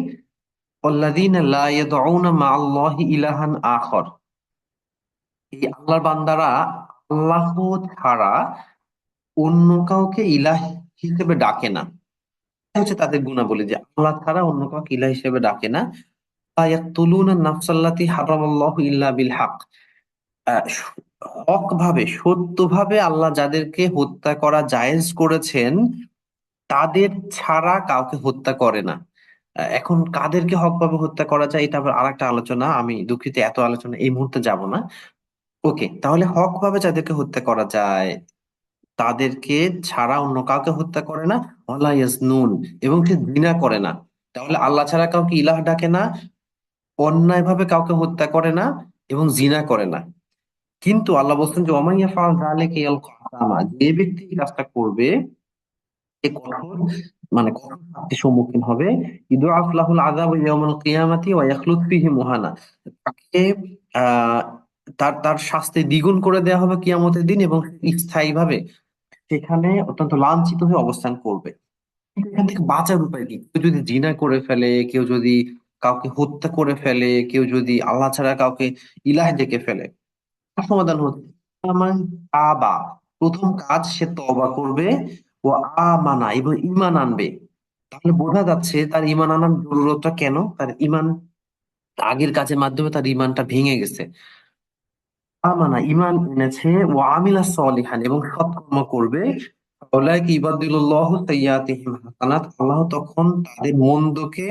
আল্লাযীনা লা ইয়াদউনা মা আল্লাহি ইলাহান আখর, এই আল্লাহর বান্দারা আল্লাহ ছাড়া অন্য কাউকে ইলাহ হিসেবে ডাকে না। এটা হচ্ছে তাদের গুণাবলী, যে আল্লাহ ছাড়া অন্য কাউকে ইলাহ হিসেবে ডাকে না। লা ইয়াকতুলুনা নাফসাল্লাতী হারামাল্লাহু ইল্লা বিল হক, হক ভাবে, সত্য ভাবে আল্লাহ যাদেরকে হত্যা করা জায়েজ করেছেন তাদের ছাড়া কাউকে হত্যা করে না। এখন কাদেরকে হকভাবে হত্যা করা যায় এটা আবার আরেকটা আলোচনা, আমি দুঃখিত এত আলোচনা এই মুহূর্তে যাব না। ওকে, তাহলে হকভাবে যাদেরকে হত্যা করা যায় তাদেরকে ছাড়া অন্য কাউকে হত্যা করে না, ওয়ালা ইয়াজনুন, এবং সে জিনা করে না। তাহলে আল্লাহ ছাড়া কাউকে ইলাহ ডাকে না, অন্যায় ভাবে কাউকে হত্যা করে না এবং জিনা করে না। কিন্তু আল্লাহ বলছেন যে ওমাইয়া ফাআল যালিকা ইয়ালকা আসামা, যে ব্যক্তি এই কাজটা করবে সে কঠোর, মানে কঠোর শাস্তির সম্মুখীন হবে। ইউদআফ লাহুল আযাবু ইয়াউমাল কিয়ামাতি ওয়া ইয়াখলুদ ফীহি মুহানা, তাকে আহ তার তার শাস্তি দ্বিগুণ করে দেওয়া হবে কিয়ামতের দিন, এবং স্থায়ী ভাবে সেখানে অত্যন্ত লাঞ্ছিত হয়ে অবস্থান করবে। কিন্তু এখান থেকে বাঁচার উপায় কি? কেউ যদি জিনা করে ফেলে, কেউ যদি কাউকে হত্যা করে ফেলে, কেউ যদি আল্লাহ ছাড়া কাউকে ইলাহ ডেকে ফেলে, তার সমাধান হচ্ছে আমান তাবা, প্রথম কাজ সে তওবা করবে, ও আমানা, এবং ঈমান আনবে। তাহলে বোঝা যাচ্ছে তার ঈমান আনার জরুরতটা কেন, তার ঈমান, আগের কাজের মাধ্যমে তার ঈমানটা ভেঙে গেছে। আমানা, ঈমান এনেছে, ও আমিলা সলিহান, এবং সৎকর্ম করবে। উলাইকা ইউবাদদিলুল্লাহু সাইয়্যাতিহিম হাসানাত, আল্লাহ তখন তাদের মন্দকে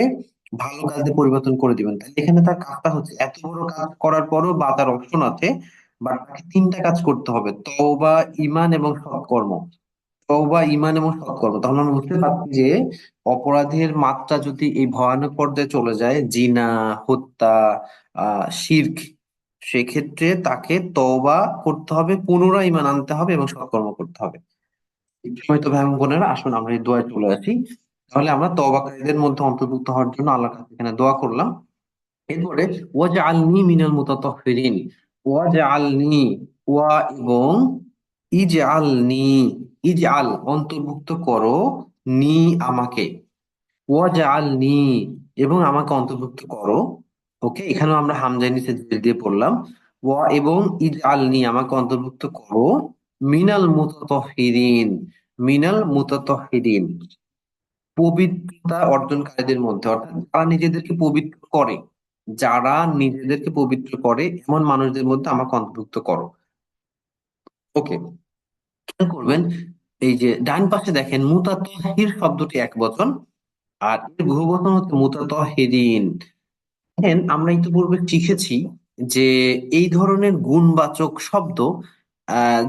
ভালো কাজে পরিবর্তন করে দিবেন। তাহলে এখানে তার কাজটা হচ্ছে, এত বড় কাজ করার পরও বাঁচার অপশন আছে, বাট তাকে তিনটা কাজ করতে হবে: তওবা, ঈমান এবং সৎকর্ম। তওবা, ঈমান এবং সৎকর্ম। তাহলে আমরা বুঝতে পারছি যে অপরাধের মাত্রা যদি এই ভয়ানক পর্যায়ে চলে যায়, জিনা, হত্যা, শিরক, সেক্ষেত্রে তাকে তওবা করতে হবে, পুনরায় ঈমান আনতে হবে এবং সৎকর্ম করতে হবে। তো ভাই এবং বোনেরা, আসুন আমরা এই দোয়ায় চলে আসি। তাহলে আমরা তওবাকারীদের মধ্যে অন্তর্ভুক্ত হওয়ার জন্য আল্লাহর কাছে এখানে দোয়া করলাম। এরপরে ওয়াজআলনি মিনাল মুতাতাহহিরিন, ওয়াজআলনি, ওয়া এবং ইজআলনি, ইজআল অন্তর্ভুক্ত করো, নি আমাকে, ওয়াজআলনি এবং আমাকে অন্তর্ভুক্ত করো। ওকে, এখানেও আমরা হামজার নিচে জের দিয়ে পড়লাম। ওয়া এবং ইজআলনি, আমাকে অন্তর্ভুক্ত করো, মিনাল মুতাতাহহিরিন, মিনাল মুতাতাহহিরিন, পবিত্রতা অর্জনকারীদের মধ্যে, অর্থাৎ যারা নিজেদেরকে পবিত্র করে, যারা নিজেদেরকে পবিত্র করে এমন মানুষদের মধ্যে আমাকে অন্তর্ভুক্ত করো। ওকে, খেয়াল করবেন, এই যে ডান পাশে দেখেন মুতাতাহহির শব্দটি এক বচন, আর এর বহু বচন হচ্ছে মুতাতাহহিরিন। দেখেন, আমরা ইতিপূর্বে শিখেছি যে এই ধরনের গুণবাচক শব্দ,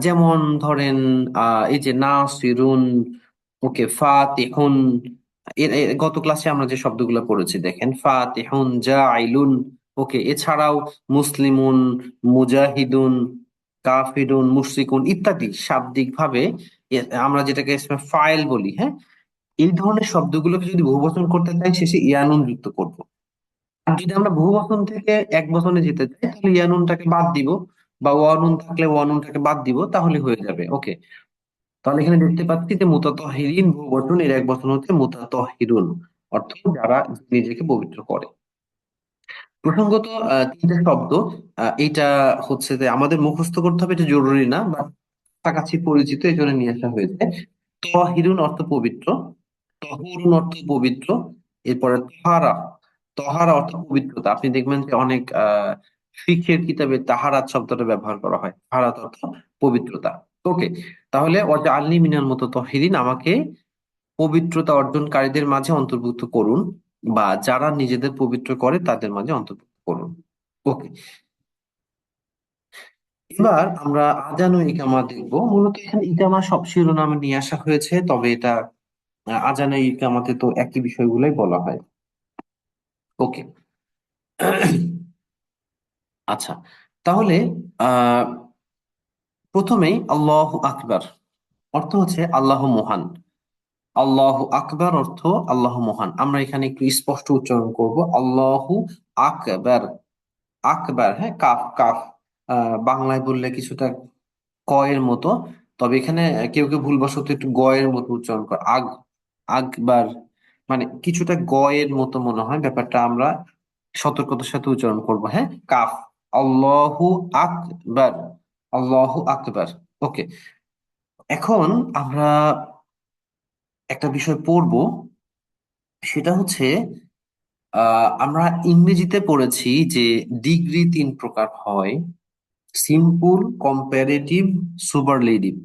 যেমন ধরেন এই যে নাসিরুন, ওকে, ফাতিহুন, গত ক্লাসে আমরা যে শব্দগুলো পড়েছি দেখেন, ফাতিহুন, জাইলুন, ওকে, এছাড়াও মুসলিমুন, মুজাহিদুন, কাফিরুন, মুশরিকুন ইত্যাদি শাব্দিক ভাবে আমরা যেটাকে ফাইল বলি, হ্যাঁ, এই ধরনের শব্দগুলোকে যদি বহুবচন করতে চাই, শেষে ইয়ানুন যুক্ত করব। আর যদি আমরা বহু বচন থেকে এক বচনে যেতে চাই, তাহলে ইয়ানুনটাকে বাদ দিব, বা ওয়ানুন থাকলে ওয়ানুনটাকে বাদ দিব, তাহলে হয়ে যাবে। ওকে, তাহলে এখানে দেখতে পাচ্ছি যে মুতাতাহহিরিন বহু বচন, এর এক বচন হচ্ছে মুতাতাহহিরুন, অর্থাৎ যারা নিজেকে পবিত্র করে। প্রসঙ্গত তিনটা শব্দ, এটা হচ্ছে যে আমাদের মুখস্থ করতে হবে, এটা জরুরি না, বা কাছাকাছি পরিচিত, এই জন্য নিয়ে আসা হয়েছে। তহিরুন অর্থ পবিত্র, তহুরুন অর্থ পবিত্র, এরপরে তহারা, তহারা অর্থ পবিত্রতা। আপনি দেখবেন যে অনেক ফিকহের কিতাবে তাহারাত শব্দটা ব্যবহার করা হয়, তাহারাত অর্থ পবিত্রতা। ওকে, তাহলে ওয়াজআলনি মিনাল মুতাতাহহিরিন, আমাকে পবিত্রতা অর্জনকারীদের মাঝে অন্তর্ভুক্ত করুন, বা যারা নিজেদের পবিত্র করে তাদের মাঝে অন্তর্ভুক্ত করুন। ওকে, এবার আমরা আজান ও ইকামা দেখবো। মূলত এখানে ইকামা সব শিরোনামে নিয়ে আসা হয়েছে, তবে এটা আজান ও ইকামাতে তো একই বিষয়গুলোই বলা হয়। ওকে, আচ্ছা, তাহলে আহ প্রথমেই আল্লাহু আকবার অর্থ হচ্ছে আল্লাহ মহান। আল্লাহু আকবার অর্থ আল্লাহ মহান। আমরা এখানে একটু স্পষ্ট উচ্চারণ করব, আল্লাহু আকবার, আকবার, হ্যাঁ, কাফ কাফ, বাংলায় বললে কিছুটা ক এর মতো, তবে এখানে কেউ কেউ ভুলবশত একটু গ এর মতো উচ্চারণ করে, আকবার, মানে কিছুটা গ এর মতো মনে হয় ব্যাপারটা। আমরা সতর্কতার সাথে উচ্চারণ করব, হ্যাঁ, কাফ, আল্লাহু আকবার, আল্লাহু আকবার। ওকে, এখন আমরা একটা বিষয় পড়বো, সেটা হচ্ছে আমরা ইংরেজিতে পড়েছি যে ডিগ্রি তিন প্রকার হয়: সিম্পল, কম্পারেটিভ, সুপারলেটিভ।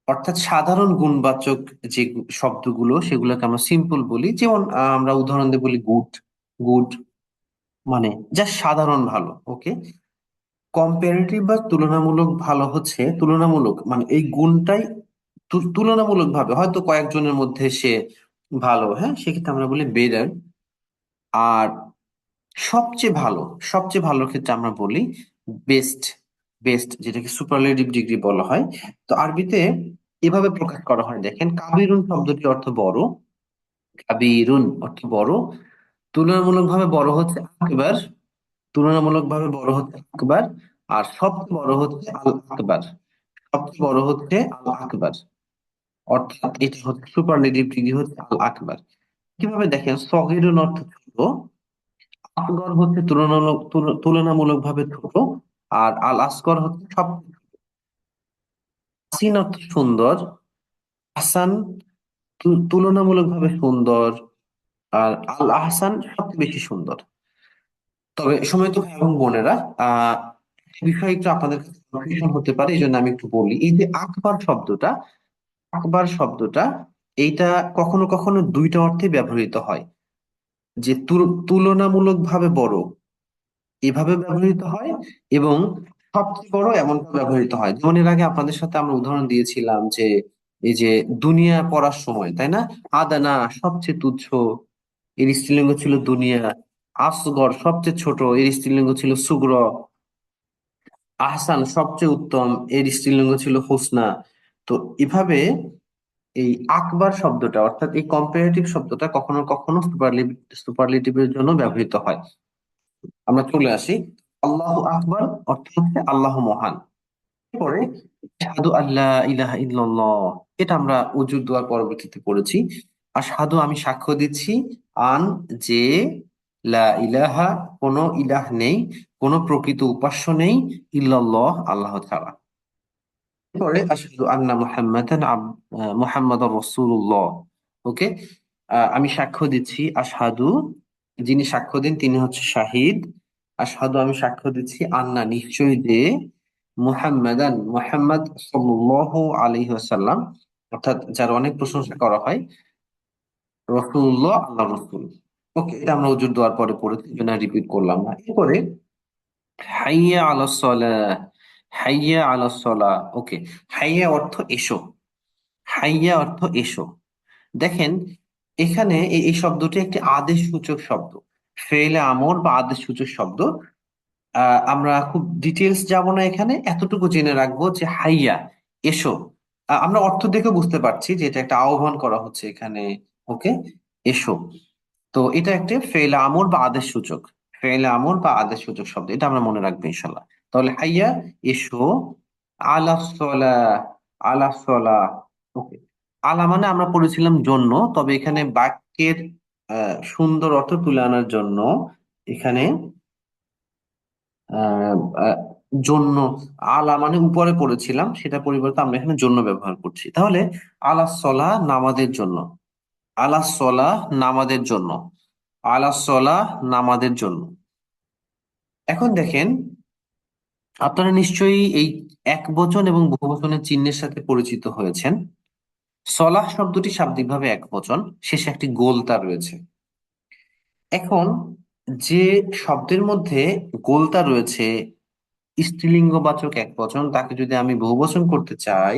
অর্থাৎ সাধারণ গুণবাচক যে শব্দগুলো, সেগুলোকে আমরা সিম্পল বলি। যেমন আমরা উদাহরণ দিয়ে বলি গুড, গুড মানে যা সাধারণ ভালো। ওকে, কম্পারেটিভ বা তুলনামূলক ভালো হচ্ছে, তুলনামূলক মানে এই গুণটাই তুলনামূলক ভাবে হয়তো কয়েকজনের মধ্যে সে ভালো, হ্যাঁ, সেক্ষেত্রে আমরা বলি বেটার। আর সবচেয়ে ভালো, সবচেয়ে ভালোর ক্ষেত্রে আমরা বলি বেস্ট, বেস্ট, যেটাকে সুপারলেটিভ ডিগ্রি বলা হয়। তো আরবিতে এভাবে প্রকাশ করা হয়, দেখেন, কাবিরুন শব্দটি অর্থ বড়। কাবিরুন অর্থ বড়। তুলনামূলকভাবে বড় হচ্ছে আকবার। তুলনামূলকভাবে বড় হচ্ছে আকবার। আর সবচেয়ে বড় হচ্ছে আল আকবার। সবচেয়ে বড় হচ্ছে আল আকবার। অর্থাৎ এটা হচ্ছে সুপারলেটিভ ডিগ্রি হচ্ছে আল আকবার। কিভাবে দেখেন, সগীরুন অর্থ ছোট। আসগর হচ্ছে তুলনামূলকভাবে ছোট। আর আল আসগর হচ্ছে সব। হাসিন অর্থ সুন্দর। হাসান তুলনামূলকভাবে সুন্দর। আর আল আহসান সবচেয়ে বেশি সুন্দর। তবে সময় তো ভাই এবং বোনেরা, আহ এই বিষয়ে একটু আপনাদের কাছে কনফিউশন হতে পারে, এই জন্য আমি একটু বলি। এই যে আকবার শব্দটা, আকবার শব্দটা এইটা কখনো কখনো দুইটা অর্থে ব্যবহৃত হয়। যে তুলনামূলকভাবে বড় এভাবে ব্যবহৃত হয়, এবং সবচেয়ে বড় এমন ব্যবহৃত হয়। যেমন এর আগে আপনাদের সাথে আমরা উদাহরণ দিয়েছিলাম যে এই যে দুনিয়া পড়ার সময়, তাই না? আদানা সবচেয়ে তুচ্ছ, এর স্ত্রীলিঙ্গ ছিল দুনিয়া। আসগর সবচেয়ে ছোট, এর স্ত্রীলিঙ্গ ছিল সুগ্র। আহসান সবচেয়ে উত্তম, এর স্ত্রীলিঙ্গ ছিল হোসনা। তো এভাবে এই আকবার শব্দটা, অর্থাৎ এই কম্পারেটিভ শব্দটা কখনো কখনো সুপারলেটিভের জন্য ব্যবহৃত হয়। আমরা চলে আসি। আল্লাহু আকবার অর্থ হচ্ছে আল্লাহ মহান। পরে আশহাদু আল্লা ইলাহা ইল্লাল্লাহ, এটা আমরা উজুর দোয়ার পরবর্তীতে পড়েছি। আশহাদু আমি সাক্ষ্য দিচ্ছি, আন যে, লা ইলাহা কোনো ইলাহ নেই, কোনো প্রকৃত উপাস্য নেই, ইল্লাল্লাহ আল্লাহ ছাড়া। পরে আশহাদু আন্না মুহাম্মাদার রাসূলুল্লাহ। ওকে, আমি সাক্ষ্য দিচ্ছি, আশহাদু যিনি সাক্ষ্য দেন তিনি হচ্ছে শাহিদ। আশহাদু আমি সাক্ষ্য দিচ্ছি, আন্না নিশ্চয়ই যে, মুহাম্মদ সাল্লাল্লাহু আলাইহি ওয়াসাল্লাম, অর্থাৎ যার অনেক প্রশংসা করা হয়, রাসূলুল্লাহ আল্লাহ রাসূল। ওকে, এটা আমরা হুজুর দোয়ার পরে পড়েছি, এই জন্য রিপিট করলাম না। এরপরে হাইয়া আলাস সালাহ। হাইয়া আলাস সালাহ। ওকে, হাইয়া অর্থ এসো। হাইয়া অর্থ এসো। দেখেন, এখানে এই শব্দটি একটি আদেশ সূচক শব্দ। ফেলে আমর বা আদেশ সূচক শব্দ। আমরা খুব ডিটেলস যাব না এখানে, এতটুকু জেনে রাখবো যে হাইয়া এসো। আমরা অর্থ দেখে বুঝতে পারছি যে এটা একটা আহ্বান করা হচ্ছে এখানে। ওকে, এসো। তো এটা একটা ফেলে আমর বা আদেশ সূচক। ফেলে আমর বা আদেশ সূচক শব্দ, এটা আমরা মনে রাখবো ইনশাল্লাহ। তাহলে হাইয়া এসো। আলা সলা। আলা সলা। ওকে, আলা মানে আমরা পড়েছিলাম জন্য, তবে এখানে বাক্যের সুন্দর অর্থ তুলে আনার জন্য এখানে আহ আহ, জন্য, আলা মানে উপরে পড়েছিলাম, সেটা পরিবর্তে আমরা এখানে জন্য ব্যবহার করছি। তাহলে আলা সলা নামাজের জন্য। আলা সলা নামাজের জন্য। আলা সলা নামাজের জন্য। এখন দেখেন, আপনারা নিশ্চয়ই এই এক বচন এবং বহু বচনের চিহ্নের সাথে পরিচিত হয়েছেন। সলাহ শব্দটি শাব্দিকভাবে এক বচন, শেষে একটি গোলতা রয়েছে। এখন যে শব্দের মধ্যে গোলতা রয়েছে, স্ত্রীলিঙ্গবাচক এক বচন, তাকে যদি আমি বহুবচন করতে চাই,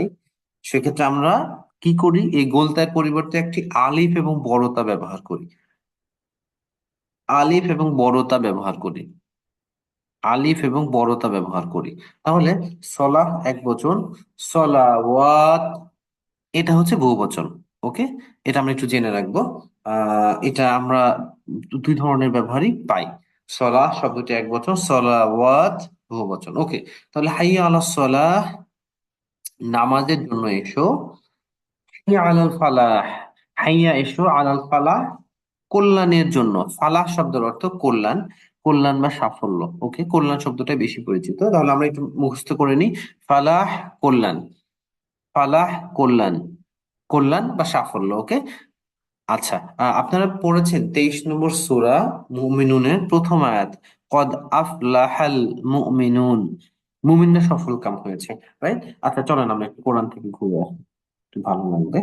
সেক্ষেত্রে আমরা কি করি? এই গোলতার পরিবর্তে একটি আলিফ এবং বড়তা ব্যবহার করি। আলিফ এবং বড়তা ব্যবহার করি। আলিফ এবং বড়তা ব্যবহার করি। তাহলে সলাহ এক বচন, সলাওয়াত এটা হচ্ছে বহুবচন। ওকে, এটা আমরা একটু জেনে রাখবো। এটা আমরা দুই ধরনের ব্যবহারই পাই। সলাহ শব্দটি এক বচন, সলাওয়াত বহুবচন। ওকে, তাহলে হাইয়া আলা সলাহ নামাজের জন্য এসো। হাইয়া আলাল ফালাহ। হাইয়া এসো আলাল ফালাহ কল্যাণের জন্য। ফালাহ শব্দের অর্থ কল্যাণ। কল্যাণ বা সাফল্য। ওকে, কল্যাণ শব্দটা বেশি পরিচিত, তাহলে আমরা একটু মুখস্থ করে নিই। ফালাহ কল্যাণ। ফালাহ কল্যাণ। কল্যাণ বা সাফল্য। ওকে, আচ্ছা, আপনারা পড়েছেন 23 নম্বর সূরা মুমিনুনের প্রথম আয়াত, কদ আফলাহাল মুমিনুন। মুমিনরা সফল কাম হয়েছে, রাইট? আচ্ছা, চলেন আমরা একটু কোরআন থেকে ঘুরে আসি, একটু ভালো লাগবে।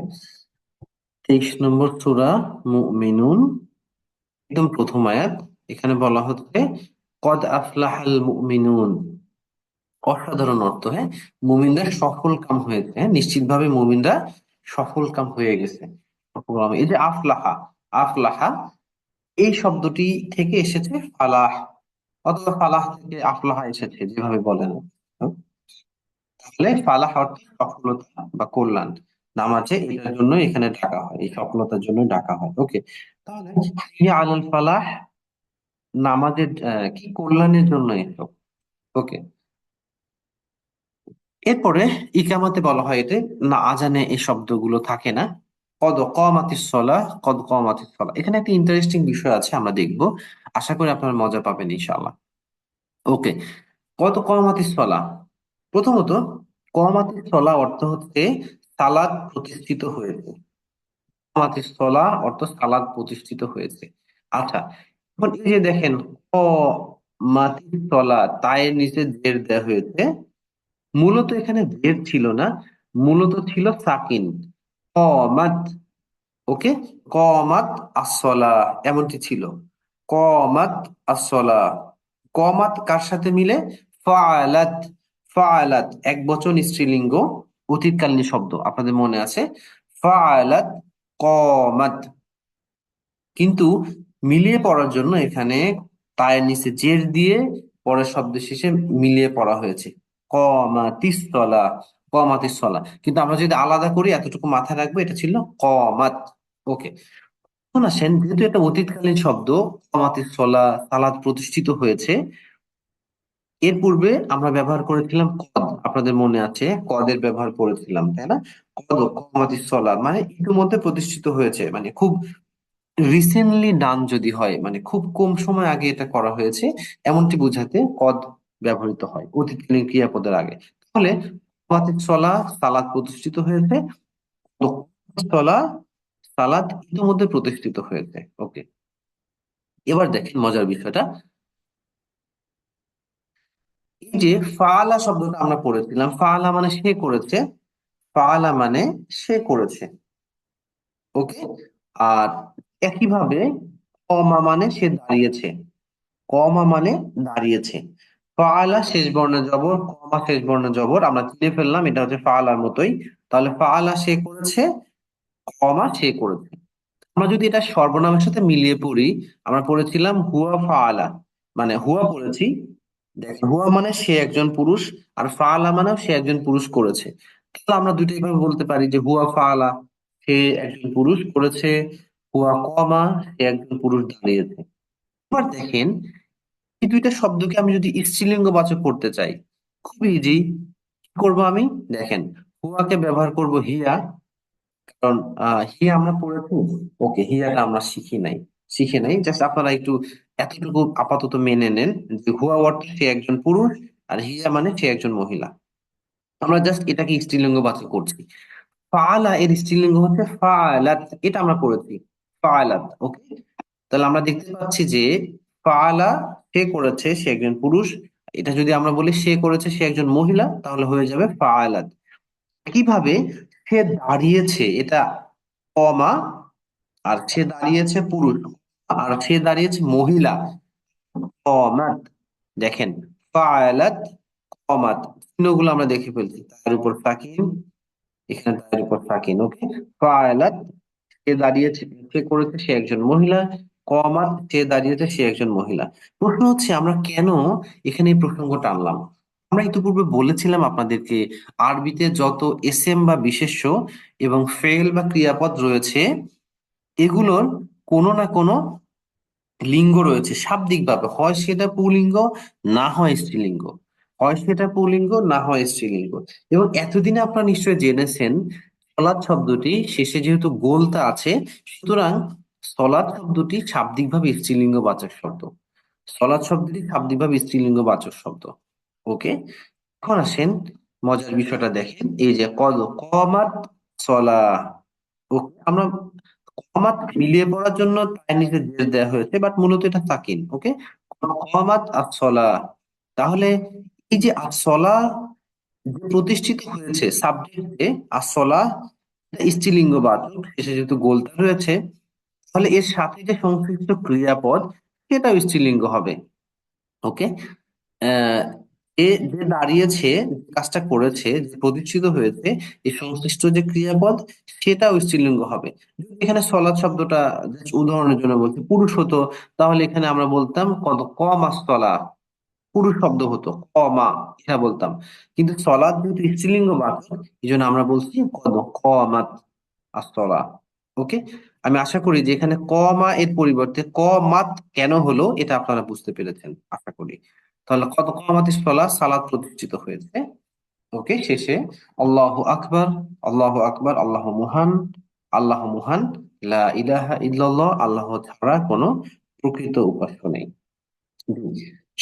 23 নম্বর সূরা মুমিনুন, একদম প্রথম আয়াত। এখানে বলা হচ্ছে কদ আফলাহাল মুমিনুন। অসাধারণ অর্থ, হ্যাঁ। মুমিনরা সফল কাম হয়েছে, হ্যাঁ, নিশ্চিতভাবে মুমিনরা সফল কাম হয়ে গেছে। এই যে আফলাহা, আফলাহা এই শব্দটি থেকে এসেছে ফালাহ, অথবা ফালাহ থেকে আফলাহা এসেছে, যেভাবে বলেন। তাহলে ফালাহ অর্থ সফলতা বা কল্যাণ। নামাজে এটার জন্য এখানে ডাকা হয়, এই সফলতার জন্য ডাকা হয়। ওকে, তাহলে হাইয়া আলাল ফালাহ নামাজের কি কল্যাণের জন্য এসব। ওকে, এরপরে ইকামাতে বলা হয় এতে না, আজানে এই শব্দগুলো থাকে না। কদ কামাতিস সলাহ, কদ কামাতিস সলাহ, এখানে একটা ইন্টারেস্টিং বিষয় আছে, আমরা দেখব। আশা করি আপনারা মজা পাবেন ইনশাআল্লাহ। ওকে, কত কামাতিস সলাহ। প্রথমত, কামাতিস সলাহ অর্থ হচ্ছে সালাত প্রতিষ্ঠিত হয়েছে। কামাতিস সলাহ অর্থ সালাত প্রতিষ্ঠিত হয়েছে। আচ্ছা, এখন এই যে দেখেন, ক মাতিস সলাহ, তায়ের নিচে জের দেওয়া হয়েছে। মূলত এখানে জের ছিল না, মূলত ছিল সাকিন। কমাত। ওকে, কমাত আসলা, এমনটি ছিল। কমাত আসলা। কমাত কার সাথে মিলে? ফাআলাত। ফাআলাত এক বচন স্ত্রীলিঙ্গ, অতীতকালীন শব্দ, আপনাদের মনে আছে। ফাআলাত, কমাত। কিন্তু মিলিয়ে পড়ার জন্য এখানে তায়ের নিচে জের দিয়ে পরের শব্দ শেষে মিলিয়ে পড়া হয়েছে। কমাতিসলা। কমাতিসলা, কিন্তু আমরা যদি আলাদা করি এতটুকু মাথায় রাখবো, এটা ছিল কমাত। ওকে, এখন আসেন, যেহেতু এটা অতীতকালীন শব্দ, কমাতিসলা, সালাত প্রতিষ্ঠিত হয়েছে। এর পূর্বে আমরা ব্যবহার করেছিলাম কদ, আপনাদের মনে আছে, কদের ব্যবহার করেছিলাম, তাই না? কদ কমাতিসলা মানে ইতিমধ্যে প্রতিষ্ঠিত হয়েছে, মানে খুব রিসেন্টলি ডান যদি হয়, মানে খুব কম সময় আগে এটা করা হয়েছে, এমনটি বোঝাতে কদ ব্যবহৃত হয় অতীতকালীন ক্রিয়াপদের আগে। তাহলে ওয়াকিত সলা, সালাত প্রতিষ্ঠিত হয়েছে। সলা, সালাত ইতিমধ্যে প্রতিষ্ঠিত হয়েছে। ওকে, এবার দেখেন মজার বিষয়টা। এই যে ফাআলা শব্দটা আমরা পড়েছিলাম, ফাআলা মানে সে করেছে। ফাআলা মানে সে করেছে। ওকে, আর একইভাবে কমা মানে সে দাঁড়িয়েছে। কমা মানে দাঁড়িয়েছে। ফাআলা শেষ বর্ণে জবর, কমা শেষ বর্ণে জবর, আমরা চিনে ফেললাম এটা হচ্ছে ফাআলার মতোই। তাহলে ফাআলা সে করেছে, কমা সে করেছে। আমরা যদি এটা সর্বনামের সাথে মিলিয়ে পড়ি, আমরা পড়েছিলাম হুয়া ফাআলা, মানে হুয়া পড়েছি। দেখেন, হুয়া মানে সে একজন পুরুষ, আর ফাআলা মানে সে একজন পুরুষ করেছে। তাহলে আমরা দুটোই ভাবে বলতে পারি যে হুয়া ফাআলা, সে একজন পুরুষ করেছে। হুয়া কমা, সে একজন পুরুষ দাঁড়িয়েছে। এবার দেখেন, এই দুইটা শব্দকে আমি যদি স্ত্রীলিঙ্গ বাচক করতে চাই, খুব ইজি। কি করবো আমি? দেখেন, হুয়াকে ব্যবহার করব হিয়া, কারণ হিয়া আমরা পড়েছি। ওকে, হিয়াটা আমরা শিখি নাই, জাস্ট আপনারা একটু এতটুকু আপাতত মেনে নেন যে হুয়া অর্থ সে একজন পুরুষ, আর হিয়া মানে সে একজন মহিলা। আমরা জাস্ট এটাকে স্ত্রীলিঙ্গ বাচক করছি। ফাআলা এর স্ত্রীলিঙ্গ হচ্ছে ফাআলাত, এটা আমরা পড়েছি। ফাআলাত। ওকে, তাহলে আমরা দেখতে পাচ্ছি যে ফাআলা সে করেছে, সে একজন পুরুষ। এটা যদি আমরা বলি সে করেছে, সে একজন মহিলা, তাহলে হয়ে যাবে ফাআলাত। কিভাবে? সে দাঁড়িয়েছে, এটা কমা, আর সে দাঁড়িয়েছে পুরুষ, আর সে দাঁড়িয়েছে মহিলা, কমাত। দেখেন, ফাআলাত, কমাত, চিহ্নগুলো আমরা দেখে ফেলছি, তার উপর সাকিন, এখানে তার উপর সাকিন। ওকে, ফাআলাত সে দাঁড়িয়েছে, সে করেছে, সে একজন মহিলা। কমাত সে দাঁড়িয়েছে, সে একজন মহিলা। প্রশ্ন হচ্ছে, আমরা কেন এখানে এই প্রসঙ্গটা আনলাম? আমরা ইতিপূর্বে বলেছিলাম আপনাদেরকে, আরবিতে যত এসএম বা বিশেষ্য এবং ফেল বা ক্রিয়াপদ রয়েছে, এগুলোর কোনো না কোনো লিঙ্গ রয়েছে শাব্দিক ভাবে, হয় সেটা পুল্লিঙ্গ, না হয় স্ত্রীলিঙ্গ। হয় সেটা পুল্লিঙ্গ, না হয় স্ত্রীলিঙ্গ। এবং এতদিনে আপনারা নিশ্চয়ই জেনেছেন, সলাৎ শব্দটি শেষে যেহেতু গোলতা আছে, সুতরাং সলাৎ শব্দটি শাব্দিক ভাবে স্ত্রীলিঙ্গ বাচক শব্দ। সলাৎ শব্দটি শাব্দিক ভাবে স্ত্রীলিঙ্গ বাচক শব্দ। ওকে, এখন আসেন, মজার বিষয়টা দেখেন, এই যে কমাত সলা। ওকে, আমরা কমাত মিলিয়ে পড়ার জন্য তার নিচে জের দেওয়া হয়েছে, বাট মূলত এটা সাকিন। ওকে, কমাত আসলা। তাহলে এই যে আসলা যে প্রতিষ্ঠিত হয়েছে সাবজেক্টে, আসলা স্ত্রীলিঙ্গ বাচক, শেষে যেহেতু গোলতা রয়েছে, তাহলে এর সাথে যে সংশ্লিষ্ট ক্রিয়াপদ, সেটাও স্ত্রীলিঙ্গ হবে। ওকে, আহ এ যে দাঁড়িয়েছে, যে কাজটা করেছে, যে প্রতিষ্ঠিত হয়েছে, এই সংশ্লিষ্ট যে ক্রিয়াপদ, সেটাও স্ত্রীলিঙ্গ হবে। যদি এখানে সলাৎ শব্দটা just উদাহরণের জন্য বলছি পুরুষ হতো, তাহলে এখানে আমরা বলতাম কত কম আসলা। পুরুষ শব্দ হতো, কমা এটা বলতাম। কিন্তু সলাৎ যেহেতু স্ত্রীলিঙ্গ বাচক, এই জন্য আমরা বলছি কদ, কমাত আসলা। ওকে, আমি আশা করি যে এখানে কমা এর পরিবর্তে কমাত কেন হলো এটা আপনারা বুঝতে পেরেছেন, আশা করি। তাহলে কত কমাত সলা, সালাত প্রতিষ্ঠিত হয়েছে। ওকে, শেষে আল্লাহু আকবার, আল্লাহু আকবার, আল্লাহ মহান, আল্লাহ মহান, লা ইলাহা ইল্লাল্লাহ, আল্লাহ ছাড়া কোনো প্রকৃত উপাস্য নেই।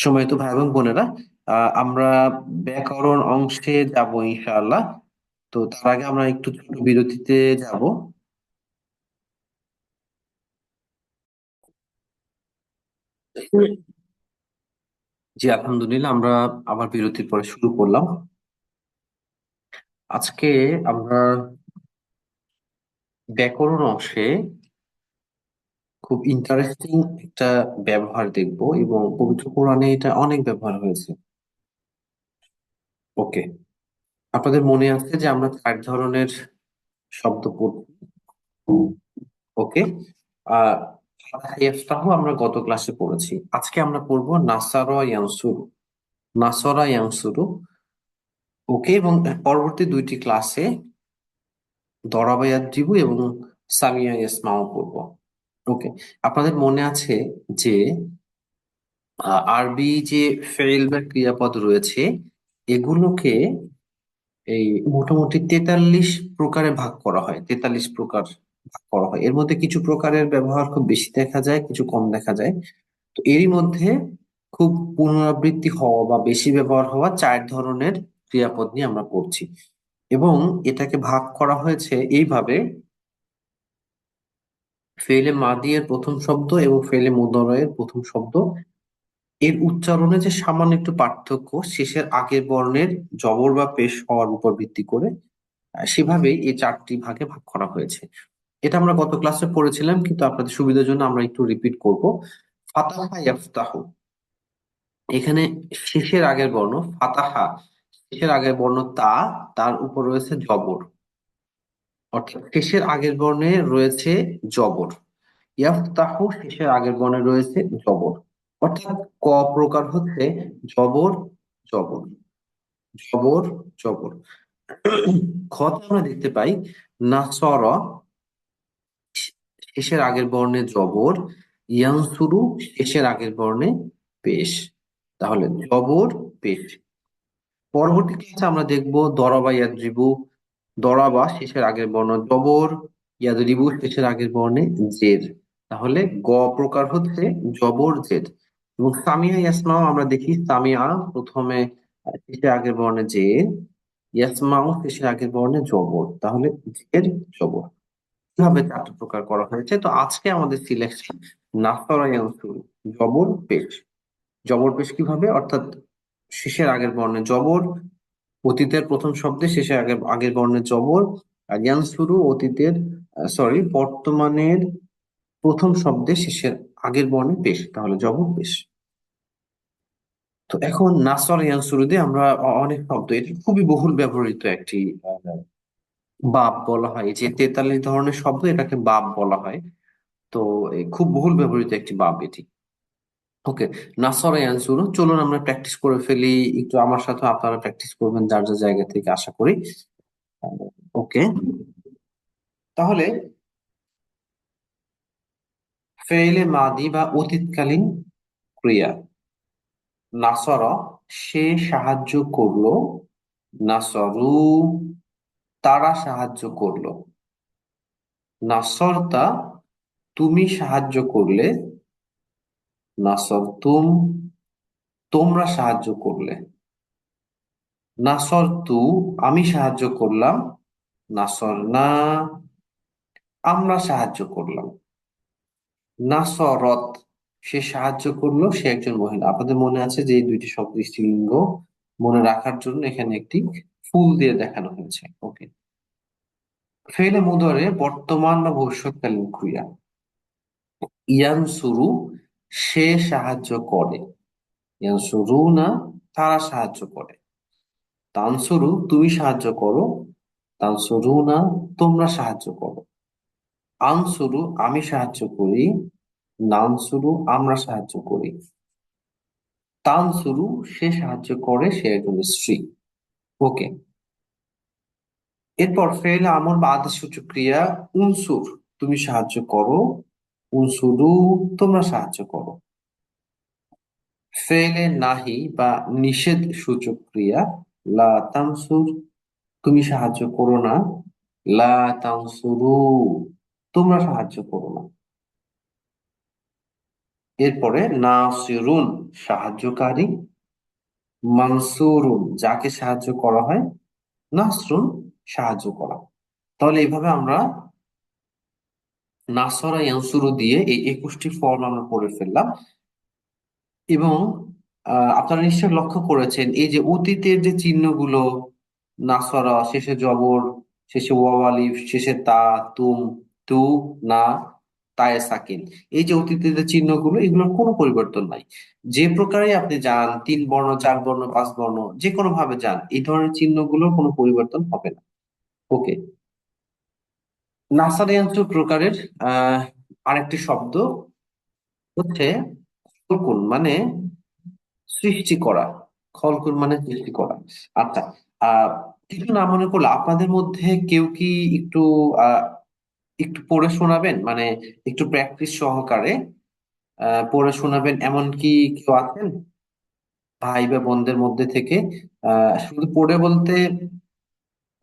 সময় তো ভাই এবং বোনেরা, আমরা ব্যাকরণ অংশে যাব ইনশাআল্লাহ। তো তার আগে আমরা একটু ছোট বিরতিতে যাব। জি, আলহামদুলিল্লাহ, আমরা আবার বিরতির পরে শুরু করলাম। আজকে আমরা ব্যাকরণ অংশে খুব ইন্টারেস্টিং একটা ব্যবহার দেখব, এবং পবিত্র কোরআনে এটা অনেক ব্যবহার হয়েছে। ওকে, আপনাদের মনে আছে যে আমরা 4 ধরনের শব্দ পড়ছি। ওকে, আহ ইফতাহু আমরা গত ক্লাসে পড়েছি। আজকে আমরা পড়বো নাসারা ইয়ানসুরু, নাসরা ইয়ানসুরু। ওকে, এবং পরবর্তী 2টি ক্লাসে দরাবা ইয়াদরিবু এবং সামিয়া ইয়াসমাউ পড়বো। ওকে, আপনাদের মনে আছে যে আরবি যে ফেইল বা ক্রিয়াপদ রয়েছে, এগুলোকে এই মোটামুটি 43 প্রকারে ভাগ করা হয়, 43 প্রকার ভাগ করা হয়। এর মধ্যে কিছু প্রকারের ব্যবহার খুব বেশি দেখা যায়, কিছু কম দেখা যায়। তো এরই মধ্যে খুব পুনরাবৃত্তি হওয়া বা বেশি ব্যবহার হওয়া 4 ধরনের ক্রিয়াপদ নিয়ে আমরা পড়ছি। এবং এটাকে ভাগ করা হয়েছে এইভাবে: ফেলে মাদি এর প্রথম শব্দ এবং ফেলে মুদরায়ের প্রথম শব্দ, এর উচ্চারণে যে সামান্য একটু পার্থক্য শেষের আগের বর্ণের জবর বা পেশ হওয়ার উপর ভিত্তি করে, সেভাবেই এই 4টি ভাগে ভাগ করা হয়েছে। এটা আমরা গত ক্লাসে পড়েছিলাম, কিন্তু আপনাদের সুবিধার জন্য আমরা একটু রিপিট করব। ফাতাহা ইয়াফতাহু, এখানে শেষের আগের বর্ণ ফাতাহা, শেষের আগের বর্ণ তা, তার উপর রয়েছে জবর, অর্থাৎ শেষের আগের বর্ণে রয়েছে জবর। ইয়াফতাহু, শেষের আগের বর্ণে রয়েছে জবর, অর্থাৎ ক প্রকার হচ্ছে জবর, জবর, জবর, জবর। খতে আমরা দেখতে পাই নাসরা, শেষের আগের বর্ণে জবর, ইয়ানসুরু, শেষের আগের বর্ণে পেশ। তাহলে জবর, পেশ। পরবর্তী ক্লাসে আমরা দেখব দরাবা ইয়াদরিবু, দরাবা শেষের আগের বর্ণ জবর, ইয়াদরিবু শেষের আগের বর্ণে জের। তাহলে গ প্রকার হচ্ছে জবর, জের। এবং সামিয়া ইয়াসমাউ আমরা দেখি, সামিয়া প্রথমে শেষের আগের বর্ণে জের, ইয়াসমাউ শেষের আগের বর্ণে জবর, তাহলে জের, জবর। কিভাবে 4টি প্রকার করা হয়েছে? তো আজকে আমাদের সিলেকশন নাসরা ইয়ানসুরু, জবর, পেশ। জবর পেশ কিভাবে, অর্থাৎ শেষের আগের বর্ণে জবর, অতীতের প্রথম শব্দে শেষের আগের আগের বর্ণে জবর। আর ইয়ানসুরু অতীতের, সরি, বর্তমানের প্রথম শব্দে শেষের আগের বর্ণে পেশ, তাহলে জবর, পেশ। তো এখন নাসর ইয়ানসুরু দিয়ে আমরা অনেক শব্দ, এটি খুবই বহুল ব্যবহৃত একটি বাব বলা হয়। এই যে 43 ধরনের শব্দ, এটাকে বাব বলা হয়। তো খুব বহুল ব্যবহৃত একটি বাব এটি। ওকে, নাসরা ইয়ানসুরু, চলুন আমরা প্র্যাকটিস করে ফেলি। একটু আমার সাথে আপনারা প্র্যাকটিস করবেন যার যার জায়গা থেকে, আশা করি। ওকে, তাহলে ফেইলে মাদি বা অতীতকালীন ক্রিয়া। নাসরা, সে সাহায্য করলো, নাসরু, তারা সাহায্য করলো, নাসরতা, তুমি সাহায্য করলে, নাসরতুম, তোমরা সাহায্য করলে, নাসরতু, আমি সাহায্য করলাম, নাসরনা, আমরা সাহায্য করলাম, নাসরত, সে সাহায্য করলো, সে একজন মহিলা। আপনাদের মনে আছে যে এই 2টি শব্দ স্ত্রীলিঙ্গ, মনে রাখার জন্য এখানে একটি ফুল দিয়ে দেখানো হয়েছে। ওকে, ফেলে মুদরে বর্তমান বা ভবিষ্যৎকালীন ক্রিয়া। ইয়ানসুরু, সে সাহায্য করে, ইয়ানসুরু না, তারা সাহায্য করে। তানসুরু, তুমি সাহায্য করো, তানসুরু না, তোমরা সাহায্য করো। আনসুরু, আমি সাহায্য করি, নানসুরু, আমরা সাহায্য করি। তানসুরু, সে সাহায্য করে, সে একজন স্ত্রী। ওকে। এরপর ফেল আমর বা আদেশ সূচক ক্রিয়া উনসুর, তুমি সাহায্য করো, উনসুরু, তোমরা সাহায্য করো। ফেলে নাহি বা নিষেধ সূচক ক্রিয়া লা তানসুর, তুমি সাহায্য করো না, লা তানসুরু, তোমরা সাহায্য করো না। এরপরে নাসিরুন, সাহায্যকারী, মানসুরুন, যাকে সাহায্য করা হয়, নাসরুন, সাহায্য করা। তাহলে এইভাবে আমরা নাসরা ইয়ানসুরু দিয়ে এই 21টি ফর্ম আমরা পড়ে ফেললাম। এবং আপনারা নিশ্চয় লক্ষ্য করেছেন এই যে অতীতের যে চিহ্নগুলো, নাসরা শেষে জবর, শেষে ওয়াও আলিফ, শেষে তা, তুম, তু, না, তায়ে সাকিন, এই যে অতীতের যে চিহ্নগুলো, এগুলোর কোনো পরিবর্তন নাই। যে প্রকারে আপনি যান, 3 বর্ণ, 4 বর্ণ, 5 বর্ণ, যে কোনো ভাবে যান, এই ধরনের চিহ্নগুলোর কোনো পরিবর্তন হবে না। ওকে। নাসার যন্ত্র প্রকারের আহ আরেকটি শব্দ হচ্ছে খলকুন, মানে সৃষ্টি করা। খলকুন মানে সৃষ্টি করা। আচ্ছা, আহ কিছু না মনে করলে আপনাদের মধ্যে কেউ কি একটু আহ একটু পড়ে শোনাবেন, মানে একটু প্র্যাকটিস সহকারে পড়ে শোনাবেন, এমন কি কেউ আছেন ভাই বা বোনদের মধ্যে থেকে? শুধু পড়ে বলতে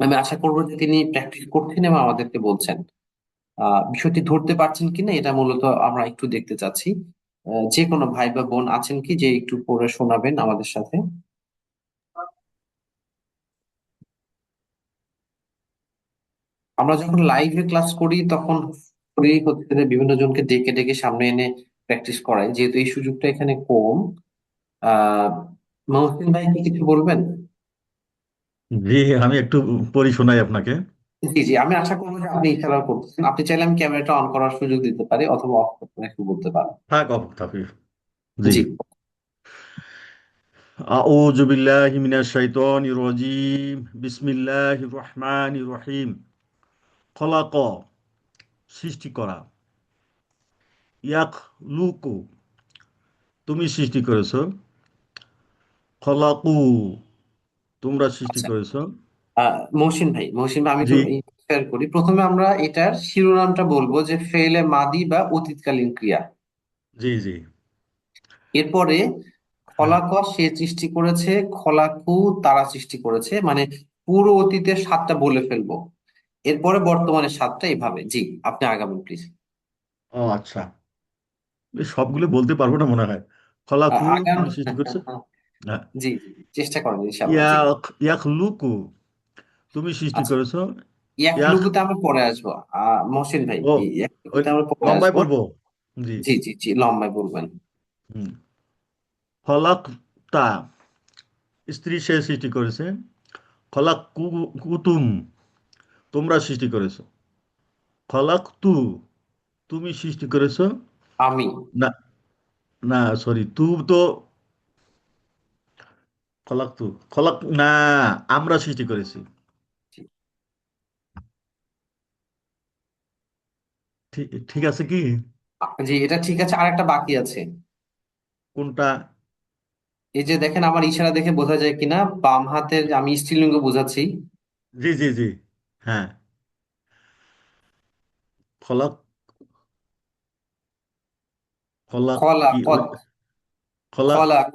আমি আশা করবো যে তিনি প্র্যাকটিস করছেন এবং আমাদেরকে বলছেন। বিষয়টি ধরতে পারছেন কিনা এটা মূলত আমরা একটু দেখতে চাচ্ছি। যে কোনো ভাই বা বোন আছেন কি যে একটু পড়ে শোনাবেন আমাদের সাথে? আমরা যখন লাইভে ক্লাস করি তখন করি হচ্ছে যে বিভিন্ন জনকে ডেকে ডেকে সামনে এনে প্র্যাকটিস করাই, যেহেতু এই সুযোগটা এখানে কম। আহ মহসিন ভাই কি কিছু বলবেন? জি, আমি একটু পড়ি শোনাই আপনাকে। জি জি, আমি আশা করবো যে আপনি ইশারা করতেছেন। আপনি চাইলে আমি ক্যামেরাটা অন করার সুযোগ দিতে পারি, অথবা অফ করতে একটু বলতে পারেন। থাক অফ থাকি। জি। জি। আউযু বিল্লাহি মিনাশ শাইতানির রাজিম। বিসমিল্লাহির রহমানির রহিম। খলাক, সৃষ্টি করা। ইয়াখলুকু, তুমি সৃষ্টি করেছো। খলাকু, তোমরা সৃষ্টি আচ্ছা, করেছো। মহসিন ভাই আমি জি একটু শেয়ার করি। প্রথমে আমরা এটার শিরোনামটা বলবো যে ফেলে মাদি বা অতীতকালীন ক্রিয়া। জি জি। এরপরে হ্যাঁ। খলাক, সে সৃষ্টি করেছে, খলাকু, তারা সৃষ্টি করেছে, মানে পুরো অতীতের 7টা বলে ফেলবো। এরপরে বর্তমানে 7টা, এইভাবে। জি, আপনি আগামী প্লিজ। ও আচ্ছা, এই সবগুলো বলতে পারবো না মনে হয়। খলাকু, আগাম তুমি সৃষ্টি করেছো। হ্যাঁ। জি জি, চেষ্টা করেন ইনশাআল্লাহ। জি। ইয়াখলুকু, তুমি সৃষ্টি আচ্ছা, করেছো। ইয়াখ ইয়াখলুকুতে আমরা পরে আসবো। মহসিন ভাই, ও এই ওই ইয়াখলুকুতে আমরা পরে লম্বায় আসবো। পড়বো। জি। জি জি জি, লম্বায় বলবেন। হুম। খলাক তা, স্ত্রী সে সৃষ্টি করেছে। খলাক কুতুম, তোমরা সৃষ্টি করেছো। খলাক তুমি সৃষ্টি করেছো। আমি। না, না সরি, তু তো খলাক খলাক না, আমরা সৃষ্টি করেছি। ঠিক ঠিক আছে কি? জি, এটা ঠিক আছে, আরেকটা বাকি আছে। কোনটা? এই যে দেখেন, আমার ইশারা দেখে বোঝা যায় কিনা, বাম হাতের আমি স্ত্রীলিঙ্গ বোঝাচ্ছি। জি জি জি। হ্যাঁ। খলাক, খলাক কি ওই খলাকত, খলাক, খলাক,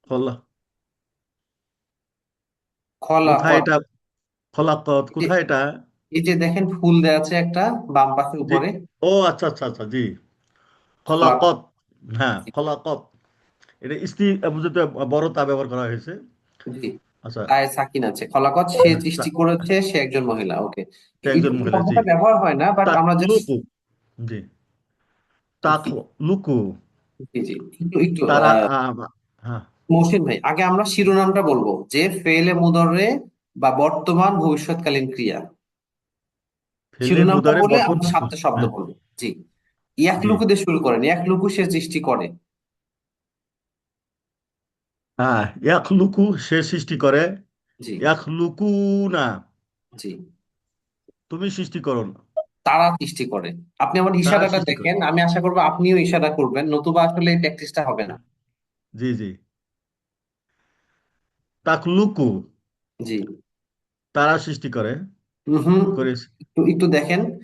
খলাক কোথায় খলাকত। এটা? খলাকত এই যে কোথায় এটা? এই যে দেখেন ফুল দেওয়া আছে একটা বাম পাশে জি। উপরে। ও আচ্ছা আচ্ছা আচ্ছা, জি। খলাকত। খলাকত, হ্যাঁ খলাকত। এটা স্ত্রী বুঝতে বড় তা ব্যবহার করা হয়েছে। জি, আচ্ছা। গায়ে সাকিন আছে। খলাকত, সে হ্যাঁ, সৃষ্টি করেছে, সে একজন মহিলা। ওকে। সে এই একজন মহিলা, জি। শব্দটা ব্যবহার হয় না, বাট তাক আমরা জাস্ট। লুকু, জি। তাক জি লুকু, জি জি, একটু একটু তারা হ্যাঁ। মহসিন ভাই, আগে আমরা শিরোনামটা বলবো যে ফেলে মুদররে বা বর্তমান ভবিষ্যৎকালীন ক্রিয়া। ফেলে শিরোনামটা মুদারে বলে বর্তমান। আমরা 7টা শব্দ হ্যাঁ। বলবো। জি। জি। ইয়াকলুকু দিয়ে শুরু করেন। ইয়াকলুকু, সে সৃষ্টি করে। হ্যাঁ, ইয়াখলুকু, সে সৃষ্টি করে। জি ইয়াখলুকু না, জি তুমি সৃষ্টি করো না। তারা সৃষ্টি করে। আপনি আমার তারা ইশারাটা সৃষ্টি করে। দেখেন, আমি আশা করবো আপনিও ইশারা করবেন, নতুবা আসলে এই প্র্যাকটিসটা হবে না। জি জি। তাকলুকু, জি। তারা সৃষ্টি করে। হুম। করে। একটু একটু দেখেন, হ্যাঁ।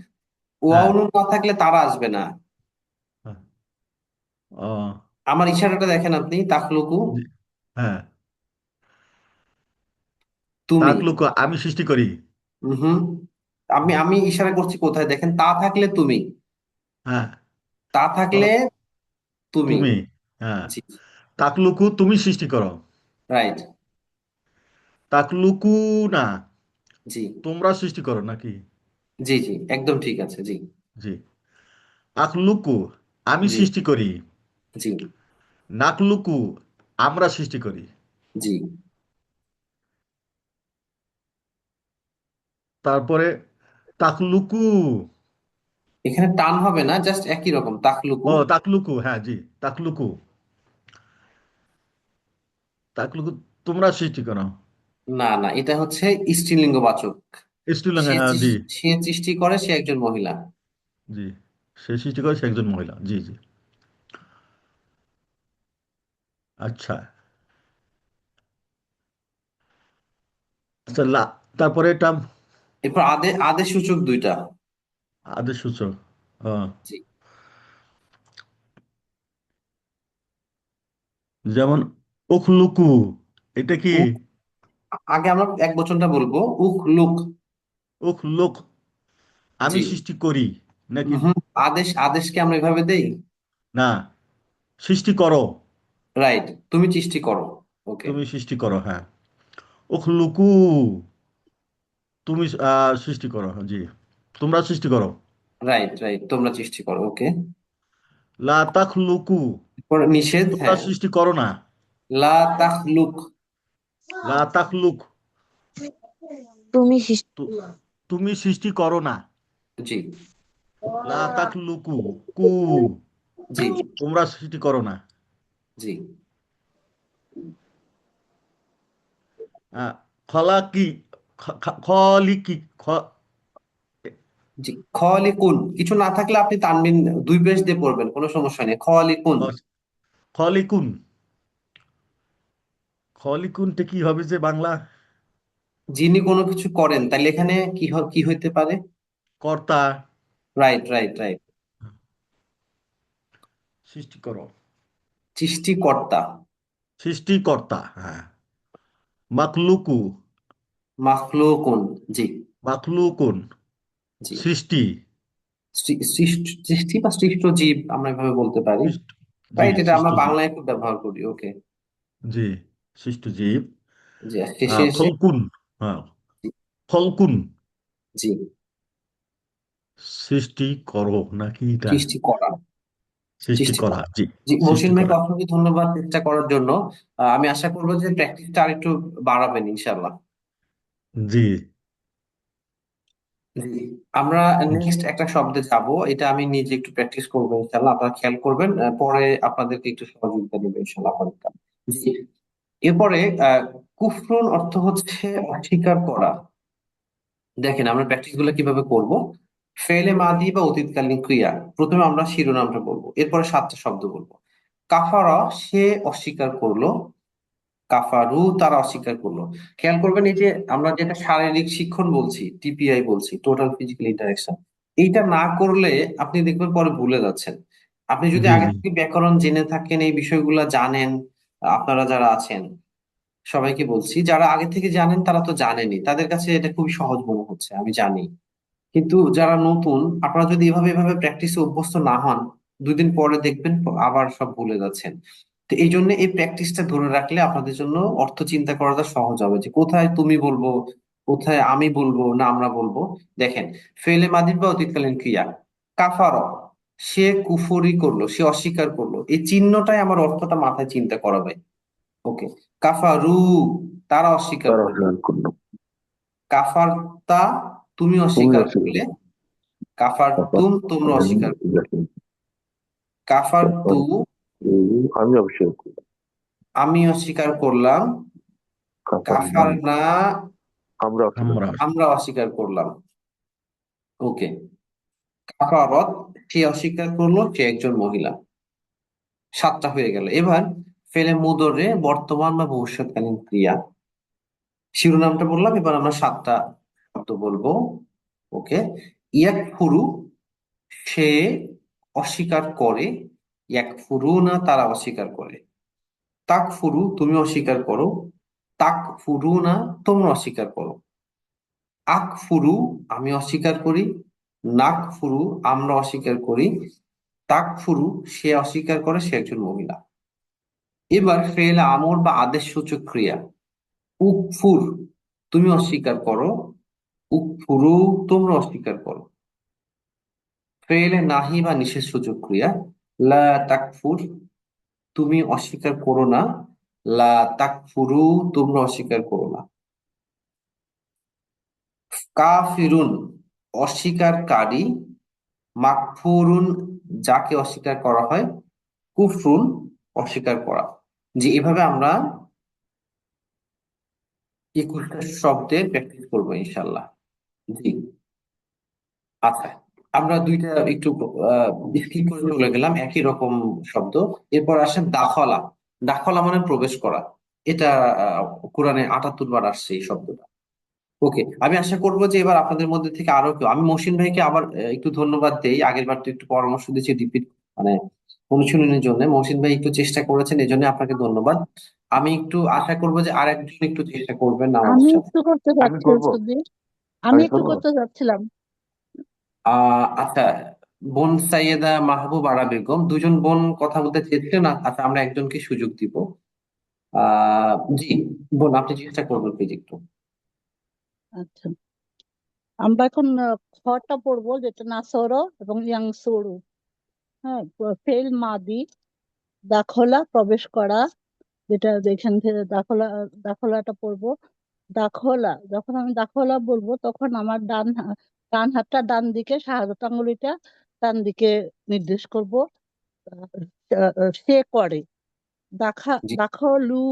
ওয়াও নুন না থাকলে তারা আসবে না। হ্যাঁ, ও। আমার ইশারাটা দেখেন আপনি, তাখলুকু, জি, হ্যাঁ। তুমি। তাকলুকু আমি সৃষ্টি করি। হুম। আমি আমি ইশারা করছি কোথায় দেখেন, তা থাকলে তুমি, হ্যাঁ। তা ও, থাকলে তুমি। তুমি। হ্যাঁ। জি। তাকলুকু তুমি সৃষ্টি করো। রাইট। তাকলুকু না, জি তোমরা সৃষ্টি করো নাকি? জি জি, একদম ঠিক আছে। জি জি। আখলুকু আমি জি সৃষ্টি করি। জি নাকলুকু আমরা সৃষ্টি করি। জি। তারপরে তাকলুকু। এখানে টান হবে না, জাস্ট একই রকম, তাখলুকু। ও তাকলুকু, হ্যাঁ জি। তাকলুকু, তাকলুকু তোমরা সৃষ্টি করো। না না, এটা হচ্ছে স্ত্রীলিঙ্গবাচক। স্ত্রীলিঙ্গ, সে হ্যাঁ জি। সে সৃষ্টি করে, সে একজন মহিলা। জি, সে সৃষ্টি করে, সে একজন মহিলা, জি জি। আচ্ছা। আচ্ছা তারপরে এটা এরপর আদেশ সূচক দুইটা। আদেশ সূচক। হ্যাঁ। জি। যেমন উখলুকু, এটা কি? উক, আগে আমরা এক বচনটা বলবো, উখ লুক। উখলুক আমি জি। সৃষ্টি করি নাকি? হুম। আদেশকে আমরা এভাবে দেই। না, সৃষ্টি করো। রাইট, তুমি সৃষ্টি করো। ওকে। তুমি সৃষ্টি করো, হ্যাঁ। উখলুকু তুমি সৃষ্টি করো, জি। তোমরা সৃষ্টি করো। রাইট রাইট, তোমরা সৃষ্টি করো। ওকে। লা তাখলুকু এরপর নিষেধ, তোমরা হ্যাঁ। সৃষ্টি করো না। লা তাখলুক। লা তাখলুক তুমি শিশু। তুমি সৃষ্টি করো না। জি লা তাখলুকু কু জি তোমরা সৃষ্টি করো না। জি আহ, খলাকি খলিকি জি। খলিকুন, কিছু না থাকলে আপনি তানবিন দুই পেশ দিয়ে পড়বেন, কোনো সমস্যা নেই। খলিকুন, খলিকুন। খলিকুনটা কি হবে যে বাংলা? যিনি কোনো কিছু করেন, তাহলে এখানে কি হইতে পারে? কর্তা। Right right right. সৃষ্টি করো। সৃষ্টিকর্তা। সৃষ্টিকর্তা, হ্যাঁ। মাকলুকু মাখলুকুন। জি মাকলুকুন জি। সৃষ্টি। সৃষ্টি বা সৃষ্ট জীব, আমরা এভাবে বলতে পারি। জি রাইট, এটা আমরা সৃষ্টজীব। বাংলায় খুব ব্যবহার করি। ওকে। জি সৃষ্টজীব। জি, শেষে এসে খলকুন, হ্যাঁ। খলকুন জি, সৃষ্টি করো নাকি এটা? সৃষ্টি করা। সৃষ্টি সৃষ্টি করা, করা। জি। জি, সৃষ্টি মহসিন ভাইকে করা, অসংখ্য ধন্যবাদ চেষ্টা করার জন্য। আমি আশা করবো যে প্র্যাকটিসটা আর একটু বাড়াবেন ইনশাল্লাহ। জি জি। আমরা নেক্সট একটা শব্দে যাব, এটা আমি নিজে একটু প্র্যাকটিস করবো ইনশাল্লাহ, আপনারা খেয়াল করবেন, পরে আপনাদেরকে একটু সহযোগিতা দেবো ইনশাল্লাহ আপনাদের। জি। এরপরে কুফরুন অর্থ হচ্ছে অস্বীকার করা। দেখেন আমরা প্র্যাকটিস গুলো কিভাবে করব। ফেলে মাদি বা অতীতকালীন ক্রিয়া, প্রথমে আমরা শিরোনামটা বলবো, এরপরে সাতটা শব্দ বলবো। কাফারা, সে অস্বীকার করলো। কাফারু, তারা অস্বীকার করলো। খেয়াল করবেন, এই যে আমরা যেটা শারীরিক শিক্ষণ বলছি, টিপিআই বলছি, টোটাল ফিজিক্যাল ইন্টারেকশন, এইটা না করলে আপনি দেখবেন পরে ভুলে যাচ্ছেন। আপনি যদি জি আগে জি থেকে ব্যাকরণ জেনে থাকেন, এই বিষয়গুলো জানেন, আপনারা যারা আছেন, সবাইকে বলছি, যারা আগে থেকে জানেন তারা তো জানেনই, তাদের কাছে এটা খুবই সহজ মনে হচ্ছে, আমি জানি। কিন্তু যারা নতুন, আপনারা যদি এভাবে এভাবে প্র্যাকটিসে অভ্যস্ত না হন, 2 দিন পরে দেখবেন আবার সব ভুলে যাচ্ছেন। তো এই জন্য এই প্র্যাকটিসটা ধরে রাখলে আপনাদের জন্য অর্থ চিন্তা করাটা সহজ হবে, যে কোথায় তুমি বলবো, কোথায় আমি বলবো, না আমরা বলবো। দেখেন, ফেলে মাদির বা অতীতকালীন ক্রিয়া, কাফার, সে কুফরি করলো, সে অস্বীকার করলো, এই চিহ্নটাই আমার অর্থটা মাথায় চিন্তা করাবে। ওকে। কাফারু, তারা অস্বীকার তারা করলো। অস্বীকার করলো। কাফারতা, তুমি তুমি অস্বীকার অস্বীকার করলে। কাফার তুম, তোমরা অস্বীকার করলে। কাফার তু, আমি অস্বীকার করলাম। আমি অস্বীকার করলাম। কাফার কাফার না, আমরা অস্বীকার আমরা। করলাম। আমরা অস্বীকার করলাম। ওকে। কাফারত, সে অস্বীকার করলো, সে একজন মহিলা। 7টা হয়ে গেল। এবার ফেলে মুদরে বর্তমান বা ভবিষ্যৎকালীন ক্রিয়া। শিরোনামটা বললাম, এবার আমরা 7টা শব্দ বলবো। ওকে। ইয়াকফুরু, সে অস্বীকার করে। ইয়াকফুরু না, তারা অস্বীকার করে। তাকফুরু, তুমি অস্বীকার করো। তাকফুরু না, তোমরা অস্বীকার করো। আকফুরু, আমি অস্বীকার করি। নাকফুরু, আমরা অস্বীকার করি। তাকফুরু, সে অস্বীকার করে, সে একজন মহিলা। এবার ফেল আমর বা আদেশ সূচক ক্রিয়া। উকফুর, তুমি অস্বীকার করো। উকফুরু, তোমরা অস্বীকার করো। ফেল নাহি বা নিষেধ সূচক ক্রিয়া। লা তাকফুর, তুমি অস্বীকার করো না। লা তাকফুরু, তোমরা অস্বীকার করো না। কাফিরুন, অস্বীকারী। মাকফুরুন, যাকে অস্বীকার করা হয়। কুফরুন, অস্বীকার করা। যে এভাবে আমরা 21টা শব্দের প্র্যাকটিস করবো ইনশাল্লাহ। জি। আচ্ছা, আমরা দুইটা একটু স্কিপ করে চলে গেলাম, একই রকম শব্দ। এরপর আসেন দাখলা। দাখলা মানে প্রবেশ করা। এটা কোরআনে 78 বার আসছে এই শব্দটা। ওকে, আমি আশা করবো যে এবার আপনাদের মধ্যে থেকে আরো কেউ, আমি মহসিন ভাইকে আবার একটু ধন্যবাদ দেই। আগের বার তো একটু পরামর্শ দিয়েছি রিপিট, মানে অনুশীলনের জন্য। মহসিন ভাই একটু চেষ্টা করেছেন, এই জন্য আপনাকে ধন্যবাদ। আমি একটু আশা করবো যে আর একজন একটু চেষ্টা করবেন আমাদের আমি সাথে। একটু করতে আমি যাচ্ছি করব। যদি আমি আমি একটু করব। করতে যাচ্ছিলাম। আচ্ছা, বোন সাইয়েদা মাহবুব আরা বেগম, দুজন বোন কথা বলতে চেয়েছিলেন। আচ্ছা, আমরা একজনকে সুযোগ দিব। জি, বোন আপনি চেষ্টা করবেন প্লিজ একটু। আচ্ছা, আমরা এখন খটা পড়বো, যেটা নাসর এবং ইয়াংসুরু। হ্যাঁ, ফেল মাদি। দাখলা, প্রবেশ করা, যেটা এখান থেকে দাখলাটা পড়বো। দাখলা, যখন আমি দাখলা বলবো তখন আমার ডান হাতটা ডান দিকে, শাহাদাত আঙ্গুলিটা ডান দিকে নির্দেশ করব। সে করে। জি, দাখলু,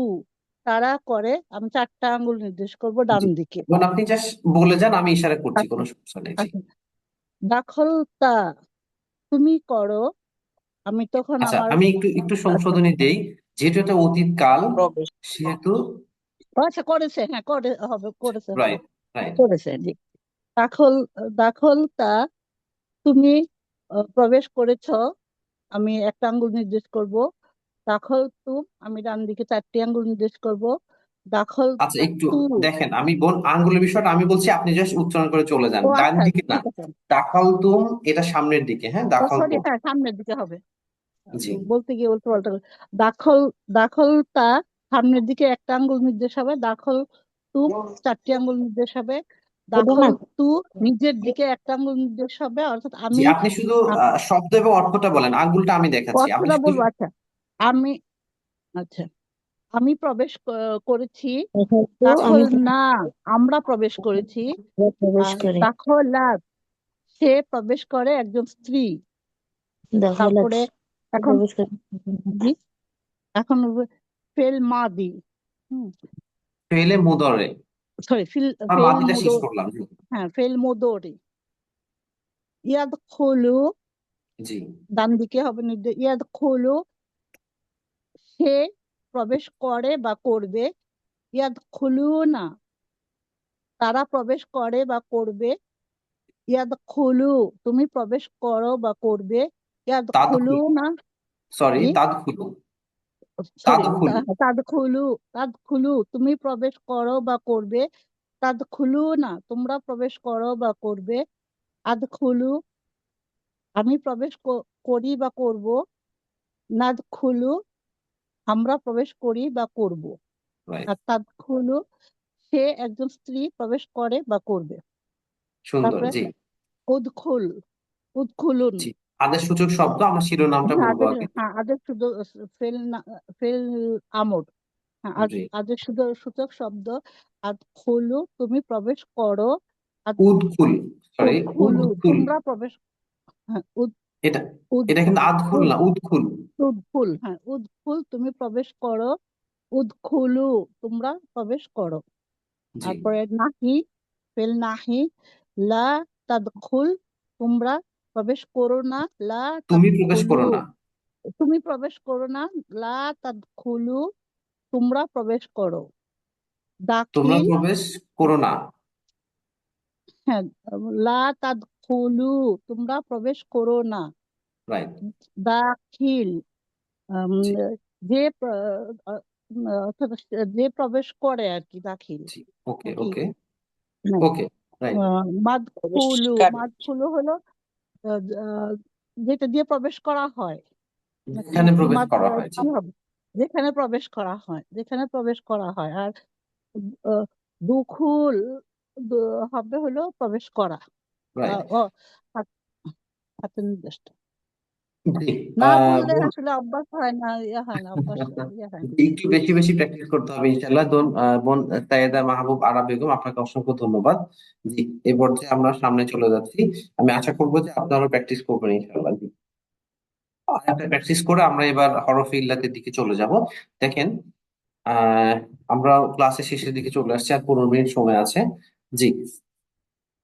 তারা করে, আমি 4টা আঙ্গুল নির্দেশ করব ডান জি, দিকে। বোন আপনি জাস্ট বলে যান, আমি ইশারা করছি, আচ্ছা কোনো সমস্যা নেই। জি। আচ্ছা। দাখলতা, তুমি করো, আমি তখন আচ্ছা, আমার। আমি একটু একটু আচ্ছা, সংশোধনী দেই। যেহেতু এটা অতীত কাল, প্রবেশ। সেহেতু আচ্ছা, করেছে, হ্যাঁ করেছে হবে। Right, right. করেছে, জি। দাখল দাখলতা, তুমি প্রবেশ করেছ, আমি একটা আঙ্গুল নির্দেশ করব। দাখল তু, আমি ডান দিকে 4টি আঙ্গুল নির্দেশ করব। দাখল আচ্ছা, একটু তু। দেখেন, আমি বোন আঙ্গুলের বিষয়টা আমি বলছি, আপনি জাস্ট উচ্চারণ করে চলে যান, ও ডান আচ্ছা, দিকে না। ঠিক আছে। দাখালতুম, এটা সামনের দিকে, হ্যাঁ, ও সরি, দাখালতুম। হ্যাঁ, সামনের দিকে হবে। জি, বলতে গিয়ে উল্টো পাল্টা দাখল দাখলতা, সামনের দিকে একটা আঙ্গুল নির্দেশ হবে। দাখল তু, 4টি আঙ্গুল নির্দেশ হবে। দাখল তু, নিজের দিকে একটা আঙ্গুল নির্দেশ হবে, অর্থাৎ জি, আমি। আপনি শুধু আ- শব্দ এবং অর্থটা বলেন, আঙ্গুলটা আমি দেখাচ্ছি, আপনি অর্থটা শুধু। বলবো, আচ্ছা। আমি, আচ্ছা, আমি প্রবেশ করেছি। দাখল না, আমরা প্রবেশ করেছি। প্রবেশ আর করে দাখলাত, সে প্রবেশ করে, একজন স্ত্রী। দখলত তারপরে এখন, প্রবেশ করে জি, এখন ফেল মাদি। হুম, ফেলে মুদরে, সরি, আর ফেল মাদিটা শেষ মোদো। করলাম। জি, হ্যাঁ, ফেল মোদরি। ইয়াদ খোলু, জি। ডান দিকে হবে নির্দেশ। ইয়াদ খোলু, সে প্রবেশ করে বা করবে। ইয়াদ খুলু না, তারা প্রবেশ করে বা করবে। ইয়াদ খুলু, তুমি প্রবেশ করো বা করবে। ইয়াদ খুলু তাদখুল, না, সরি, জি, তাদখুলু। সরি, তাদখুলু, তাদ খুলু, তাদ খুলু, তুমি প্রবেশ করো বা করবে। তাদ খুলু না, তোমরা প্রবেশ করো বা করবে। আদ খুলু, আমি প্রবেশ করি বা করব। নাদ খুলু, আমরা প্রবেশ করি বা করব। রাইট। আর তাদ খুলু, সে একজন স্ত্রী প্রবেশ করে বা করবে। সুন্দর, তারপরে জি, উদখুল, উদখুলুন। জি। আদেশ সূচক শব্দ, আমরা শিরোনামটা হ্যাঁ, বলবো আগে। আদেশ শুধু ফেল ফেল আমর। হ্যাঁ, জি। আদেশ শুধু সূচক শব্দ। আদ খুলু, তুমি প্রবেশ করো। আদ উদখুল, সরি, উদখুলু, উদখুল। তোমরা প্রবেশ। হ্যাঁ, এটা উদ এটা কিন্তু আদখুল উদ না, উদখুল। উদখুল, হ্যাঁ, উদখুল, তুমি প্রবেশ করো। উদখুলু, তোমরা প্রবেশ করো। জি, তারপরে নাহি, ফেল নাহি। লা তাদখুল, তোমরা প্রবেশ করো না, লা তুমি প্রবেশ তাদখুলু, করো না, তুমি প্রবেশ করো না, লা তাদখুলু, তোমরা প্রবেশ করো। তোমরা দাখিল, প্রবেশ করো না, হ্যাঁ, লা তাদখুলু, তোমরা প্রবেশ করো না। রাইট। দাখিল, উম, জি যে অর্থাৎ যে প্রবেশ করে আর কি, দাখিল জি, ওকে নাকি। ওকে হ্যাঁ, ওকে, রাইট। মাদখুলু, প্রবেশকারী। মাদখুলু হলো যেটা দিয়ে প্রবেশ করা হয় নাকি, যেখানে প্রবেশ মাদ করা হয়, জি, কি হবে, যেখানে প্রবেশ করা হয়, যেখানে প্রবেশ করা হয়। আর আহ, দুখুল হবে হলো প্রবেশ করা। রাইট। ও হাত- হাতের নির্দেশটা জি না আহ, বললে বোন, আসলে অভ্যাস হয় না, ইয়ে হয় না, অভ্যাস ইয়ে হয় না। একটু বেশি বেশি প্র্যাকটিস করতে হবে ইনশাল্লাহ। বোন সাইয়েদা মাহবুব আরা বেগম, আপনাকে অসংখ্য ধন্যবাদ। জি, এই পর্যায়ে আমরা সামনে চলে যাচ্ছি। আমি আশা করবো যে আপনারাও প্র্যাকটিস করবেন ইনশাল্লাহ। জি, আর একটা প্র্যাকটিস করে আমরা এবার হরফে ইল্লাতের দিকে চলে যাব। দেখেন, আহ আমরা ক্লাসের শেষের দিকে চলে আসছি, আর 15 মিনিট সময় আছে। জি,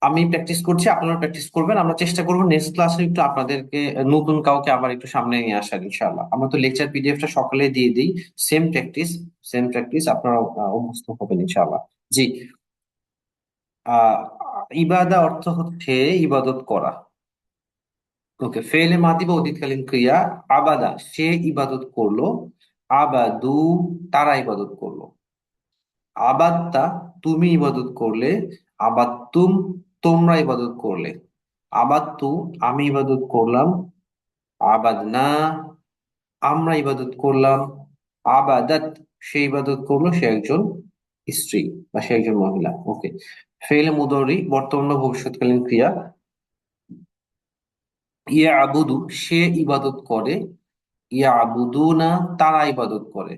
আমি প্র্যাকটিস করছি, আপনারা প্র্যাকটিস করবেন। আমরা চেষ্টা করবো নেক্সট ক্লাসে একটু আপনাদেরকে নতুন কাউকে আবার একটু সামনে নিয়ে আসার ইনশাআল্লাহ। আমরা তো লেকচার পিডিএফটা সকালে দিয়ে দিই। সেম প্র্যাকটিস, সেম প্র্যাকটিস, আপনারা অভ্যস্ত হবেন ইনশাআল্লাহ। জি, আহ ইবাদা অর্থ হচ্ছে ইবাদত করা। ওকে, ফেলে মাদি বা অতীতকালীন ক্রিয়া। আবাদা, সে ইবাদত করলো। আবাদু, তারা ইবাদত করলো। আবাদতা, তুমি ইবাদত করলে। আবাদতুম, তোমরা ইবাদত করলে। আবাদতু, আমি ইবাদত করলাম। আবাদনা, আমরা ইবাদত করলাম। আবাদাত, সে ইবাদত করলো, সে একজন স্ত্রী বা সে একজন মহিলা। ওকে, ফেলে মুদরি বর্তমান বা ভবিষ্যৎকালীন ক্রিয়া। ইয়া আবুদু, সে ইবাদত করে। ইয়া আবুদুনা, তারা ইবাদত করে।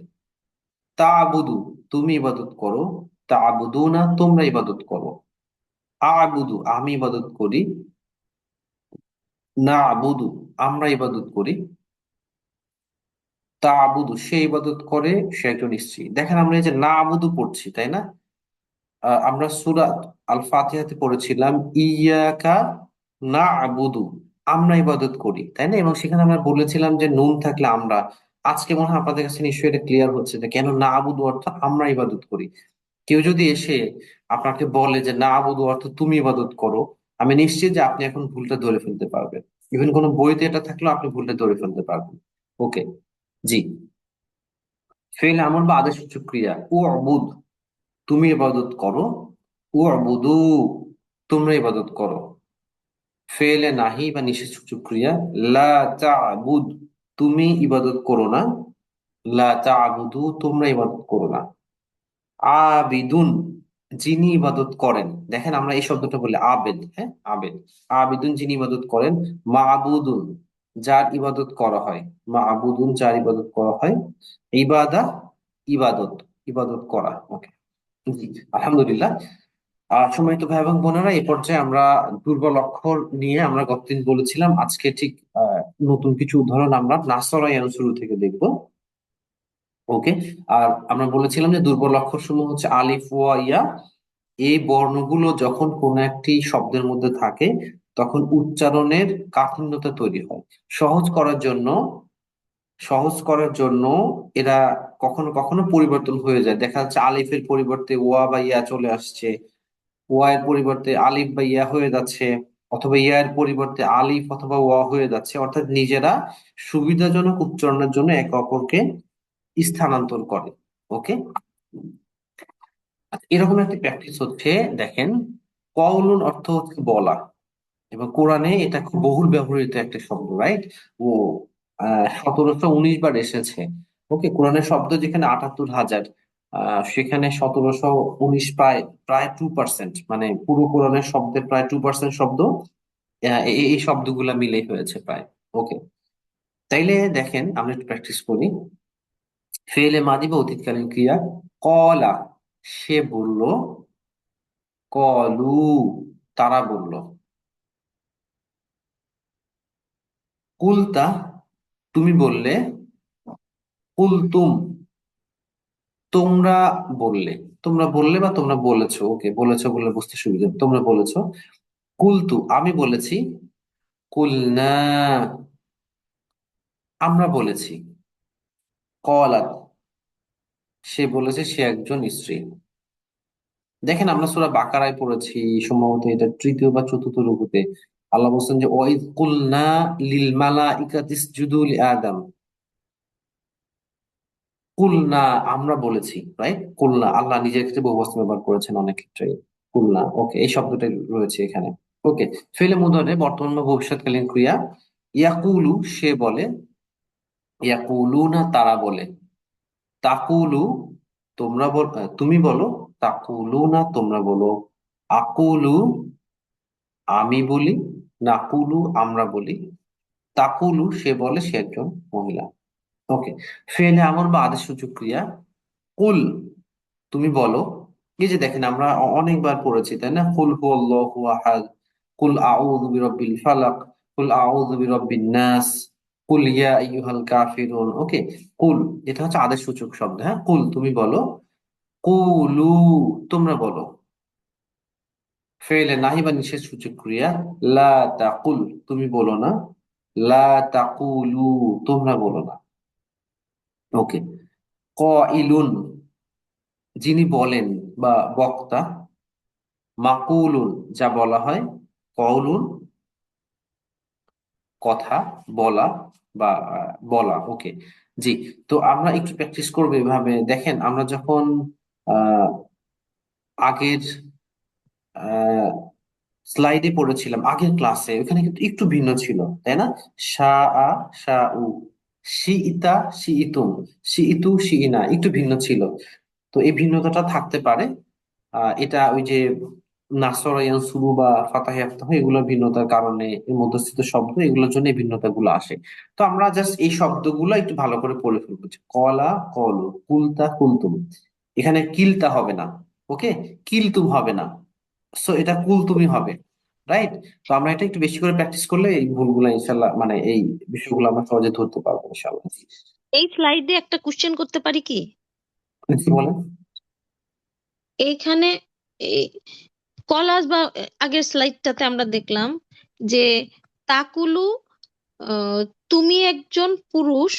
তা আবুদু, তুমি ইবাদত করো। তা আবুদুনা, তোমরা ইবাদত করো। আবুদু, আমি ইবাদত করি। না আবুদু, আমরা ইবাদত করি। তা আবুদু, সে ইবাদত করে, সে একজন স্ত্রী। দেখেন, আমরা এই যে না আবুদু পড়ছি, তাই না? আমরা সূরা আল ফাতিহাতে পড়েছিলাম ইয়াকা না আবুদু, আমরা ইবাদত করি, তাই না? এবং সেখানে আমরা বলেছিলাম যে নুন থাকলে আমরা। আজকে মনে হয় আপনাদের কাছে নিশ্চয়ই এটা ক্লিয়ার হচ্ছে যে কেন না আবুদু অর্থ আমরা ইবাদত করি। কেউ যদি এসে আপনাকে বলে যে না আবুদু অর্থ তুমি ইবাদত করো, আমি নিশ্চিত যে আপনি এখন ভুলটা ধরে ফেলতে পারবেন। ইভেন কোনো বইতে এটা থাকলেও আপনি ভুলটা ধরে ফেলতে পারবেন। ওকে, জি, ফেল আমল বা আদেশসূচক ক্রিয়া। ও অবুদ, তুমি ইবাদত করো। ও অবুদু, তোমরা ইবাদত করো। ফেলে নাহি বা নিষেধসূচক ক্রিয়া। লা তা'বুদ, তুমি ইবাদত করো না। লা তা'বুদু, তোমরা ইবাদত করো না। আবিদুন, যিনি ইবাদত করেন। দেখেন, আমরা এই শব্দটা বলি আবেদ, হ্যাঁ, আবেদ। আবিদুন, যিনি ইবাদত করেন। মাবুদুন, যার ইবাদত করা হয়। মাবুদুন, যার ইবাদত করা হয়। ইবাদা, ইবাদত, ইবাদত করা। ওকে, জি, আলহামদুলিল্লাহ। সম্মানিত ভাই এবং বোনেরা, এই পর্যায়ে আমরা দুর্বল অক্ষর নিয়ে আমরা গতদিন বলেছিলাম, আজকে ঠিক আহ, নতুন কিছু উদাহরণ আমরা নাসরা ইয়ানসুরু থেকে দেখব। ওকে, আর আমরা বলেছিলাম যে দুর্বল অক্ষর সমূহ হচ্ছে আলিফ, ওয়া, ইয়া। এই বর্ণগুলো যখন কোনো একটি শব্দের মধ্যে থাকে তখন উচ্চারণের কাঠিন্যতা তৈরি হয়। সহজ করার জন্য, সহজ করার জন্য এরা কখনো কখনো পরিবর্তন হয়ে যায়। দেখা যাচ্ছে আলিফের পরিবর্তে ওয়া বা ইয়া চলে আসছে, ওয়া এর পরিবর্তে আলিফ বা ইয়া হয়ে যাচ্ছে, অথবা ইয়া এর পরিবর্তে আলিফ অথবা ওয়া হয়ে যাচ্ছে। অর্থাৎ নিজেরা সুবিধাজনক উচ্চারণের জন্য একে অপরকে স্থানান্তর করে। ওকে, এরকম একটা প্র্যাকটিস হচ্ছে। দেখেন, কওলুন অর্থ হচ্ছে বলা, এবং কোরআনে এটা খুব বহুল ব্যবহৃত একটা শব্দ, রাইট? ও 1719 বার এসেছে। ওকে, কোরআনের শব্দ যেখানে 78,000, সেখানে 1719 প্রায় প্রায় 2%, মানে পুরো কোরআনের শব্দের প্রায় 2% শব্দ এই শব্দগুলা মিলেই হয়েছে প্রায়। ওকে, তাইলে দেখেন আমরা একটু প্র্যাকটিস করি। ফেলে মাদি বা অতীতকালীন ক্রিয়া। কলা, সে বলল। কলু, তারা বলল। কুলতা, তুমি বললে। কুলতুম, তোমরা বললে। তোমরা বললে বা তোমরা বলেছো। ওকে, বলেছো বললে বুঝতে সুবিধা, তোমরা বলেছো। কুলতু, আমি বলেছি। কুলনা, আমরা বলেছি। কলাত, সে বলেছে সে একজন স্ত্রী। দেখেন আমরা সূরা বাকারায় পড়েছি, সম্ভবত এটা তৃতীয় বা চতুর্থ রুকুতে আল্লাহ বলছেন যে ওয়াইদ কুলনা লিল মালাইকাতি ইসজুদু লি আদম। কুলনা, আমরা বলেছি, রাইট? কুলনা, আল্লাহ নিজের ক্ষেত্রে বহুবচন ব্যবহার করেছেন অনেক ক্ষেত্রে। কুলনা, ওকে, এই শব্দটা রয়েছে এখানে। ওকে, ফেলে মুদারে বর্তমান বা ভবিষ্যৎকালীন ক্রিয়া। ইয়াকুলু, সে বলে। ইয়াকুলুনা, তারা বলে। তাকুলু, তোমরা বল, তুমি বলো। তাকুলুনা, তোমরা বলো। আকুলু, আমি বলি। নাকুলু, আমরা বলি। তাকুলু, সে বলে সে একজন মহিলা। ওকে, ফেলে আমর বা আদেশ সূচক ক্রিয়া। কুল, তুমি বলো। এই যে দেখেন আমরা অনেকবার পড়েছি, তাই না? কুল হুয়াল্লাহু আহাদ, কুল আউযু বিরাব্বিল ফালাক, কুল আউযু বিরাব্বিন নাস, কুল ইয়া আইয়ুহাল কাফিরুন। ওকে, কুল, এটা হচ্ছে আদেশ সূচক শব্দ। হ্যাঁ, কুল, তুমি বলো। কুলু, তোমরা বলো। ফেলে নাহি বা নিষেধ সূচক ক্রিয়া। লা তাকুল, তুমি বলো না। লা তাকুলু, তোমরা বলো না। ওকে, কইলুন, যিনি বলেন বা বক্তা। মাকুলুন, যা বলা হয়। কওলুন, কথা, বলা বা বলা। ওকে, জি। তো আমরা একটু প্র্যাকটিস করবো এভাবে। দেখেন আমরা যখন আহ আগের স্লাইডে পড়েছিলাম, আগের ক্লাসে, ওখানে কিন্তু একটু ভিন্ন ছিল, তাই না? শা আ, শা উ, শি ইতা, শি ইতুম, শি ইতু, শি ইনা, একটু ভিন্ন ছিল। তো এই ভিন্নতাটা থাকতে পারে। এটা ওই যে নাসরা ইয়ানসুরু বা ফাতাহ ইয়াফতাহু, এগুলোর ভিন্নতার কারণে, এই মধ্যস্থিত শব্দ, এগুলোর জন্য এই ভিন্নতাগুলো আসে। তো আমরা জাস্ট এই শব্দগুলো একটু ভালো করে পড়ে ফেলবো। যে কলা, কলু, কুলতা, কুলতুম। এখানে কিলতা হবে না। ওকে, কিলতুম হবে না। সো এটা কুলতুমি হবে, রাইট? তো আমরা এটা একটু বেশি করে প্র্যাকটিস করলে এই ভুলগুলো ইনশাল্লাহ, মানে এই বিষয়গুলো আমরা সহজে ধরতে পারবো ইনশাল্লাহ। এই স্লাইডে একটা কোশ্চেন করতে পারি কি? জি, বলেন। এইখানে এই কলাস বা আগের স্লাইডটাতে আমরা দেখলাম যে তাকুলু, আহ, তুমি একজন পুরুষ,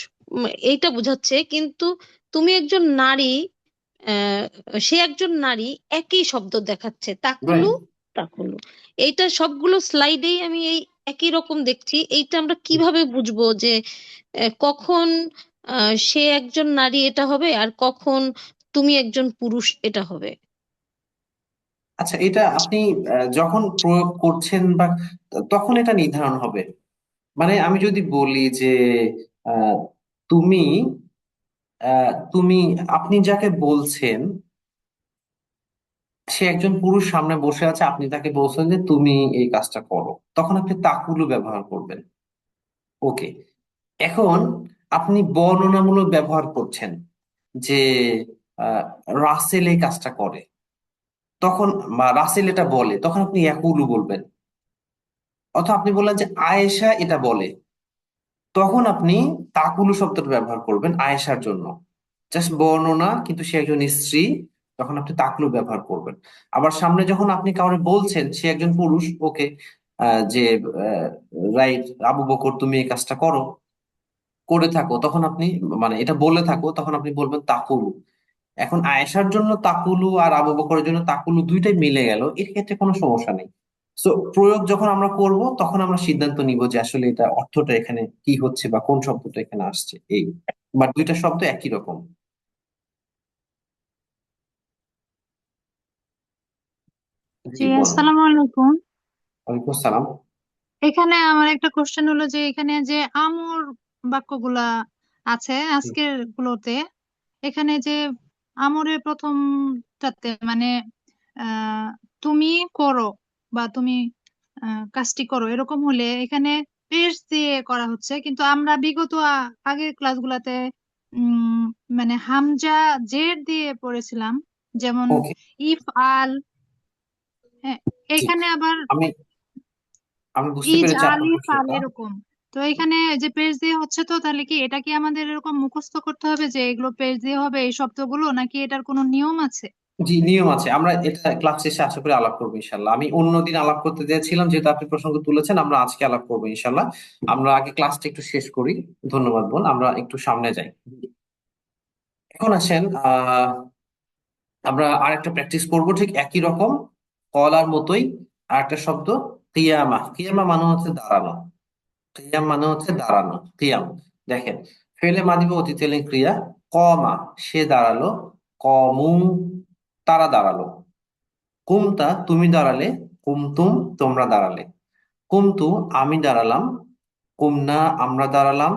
এইটা বোঝাচ্ছে, কিন্তু তুমি একজন নারী, আহ, সে একজন নারী, একই শব্দ দেখাচ্ছে, তাকুলু রাইট। তাকুলু। এইটা সবগুলো স্লাইডেই আমি এই একই রকম দেখছি। এইটা আমরা কিভাবে বুঝবো যে কখন সে একজন নারী এটা হবে আর কখন তুমি একজন পুরুষ এটা হবে? আচ্ছা, এটা আপনি যখন প্রয়োগ করছেন বা তখন এটা নির্ধারণ হবে। মানে আমি যদি বলি যে আহ, তুমি, তুমি, আপনি যাকে বলছেন সে একজন পুরুষ সামনে বসে আছে, আপনি তাকে বলছেন যে তুমি এই কাজটা করো, তখন আপনি তাকুলু ব্যবহার করবেন। ওকে, এখন আপনি বর্ণনামূলক ব্যবহার করছেন যে আহ, রাসেল এই কাজটা করে, তখন বা রাসেল এটা বলে, তখন আপনি ইয়াকুলু বলবেন। অথবা আপনি বললেন যে আয়েশা এটা বলে, তখন আপনি তাকুলু শব্দটা ব্যবহার করবেন আয়েশার জন্য। জাস্ট বর্ণনা, কিন্তু সে একজন স্ত্রী, তখন আপনি তাকলু ব্যবহার করবেন। আবার সামনে যখন আপনি কাউরে বলছেন সে একজন পুরুষ, ওকে, যে রাইট আবু বকর তুমি এই কাজটা করো, করে থাকো, তখন আপনি, মানে এটা বলে থাকো, তখন আপনি বলবেন তাকুলু। এখন আয়েশার জন্য তাকুলু আর আবু বকরের জন্য তাকুলু, দুইটাই মিলে গেল, এর ক্ষেত্রে কোনো সমস্যা নেই। সো প্রয়োগ যখন আমরা করব তখন আমরা সিদ্ধান্ত নিব যে আসলে এটা অর্থটা এখানে কি হচ্ছে বা কোন শব্দটা এখানে আসছে, এই। বাট দুইটা শব্দ একই রকম। জি, জি, বলুন। আসসালামু আলাইকুম। ওয়ালাইকুম আসসালাম। এখানে আমার একটা কোশ্চেন হলো যে এখানে যে আমর বাক্যগুলা আছে জি। আজকের গুলোতে, এখানে যে আমরের প্রথমটাতে মানে আহ তুমি করো বা তুমি কাজটি করো, এরকম হলে এখানে পেশ দিয়ে করা হচ্ছে, কিন্তু আমরা বিগত আগের ক্লাসগুলাতে উম মানে হামজা জের দিয়ে পড়েছিলাম, যেমন ওকে, ইফ আল। হ্যাঁ, জি। এখানে আবার আমি আমি বুঝতে ইজ পেরেছি আপনার আলি ফাল বিষয়টা। এরকম। তো এখানে যে পেজ দিয়ে হচ্ছে, তো তাহলে কি এটা কি আমাদের এরকম মুখস্থ করতে হবে যে এগুলো পেজ দিয়ে হবে এই শব্দগুলো, নাকি এটার কোনো নিয়ম আছে? জি, নিয়ম আছে, আমরা এটা ক্লাস শেষে আশা করি আলাপ করবো ইনশাল্লাহ। আমি অন্যদিন আলাপ করতে চেয়েছিলাম, যেহেতু আপনি প্রসঙ্গ তুলেছেন, আমরা আজকে আলাপ করবো ইনশাল্লাহ। আমরা আগে ক্লাসটা একটু শেষ করি। ধন্যবাদ বোন, আমরা একটু সামনে যাই। এখন আসেন, আমরা আরেকটা প্র্যাকটিস করব ঠিক একই রকম কলার মতোই। আরেকটা শব্দ, কিয়ামা। কিয়ামা মানে হচ্ছে দাঁড়ানো। কিয়াম মানে হচ্ছে দাঁড়ানো, কিয়াম। দেখেন, ফেলে মাদি বা অতিথিলিঙ্গ ক্রিয়া। কমা, সে দাঁড়ালো। কমু, তারা দাঁড়ালো। কুমতা, তুমি দাঁড়ালে। কুমতুম, তোমরা দাঁড়ালে। কুমতু, আমি দাঁড়ালাম। কুমনা, আমরা দাঁড়ালাম।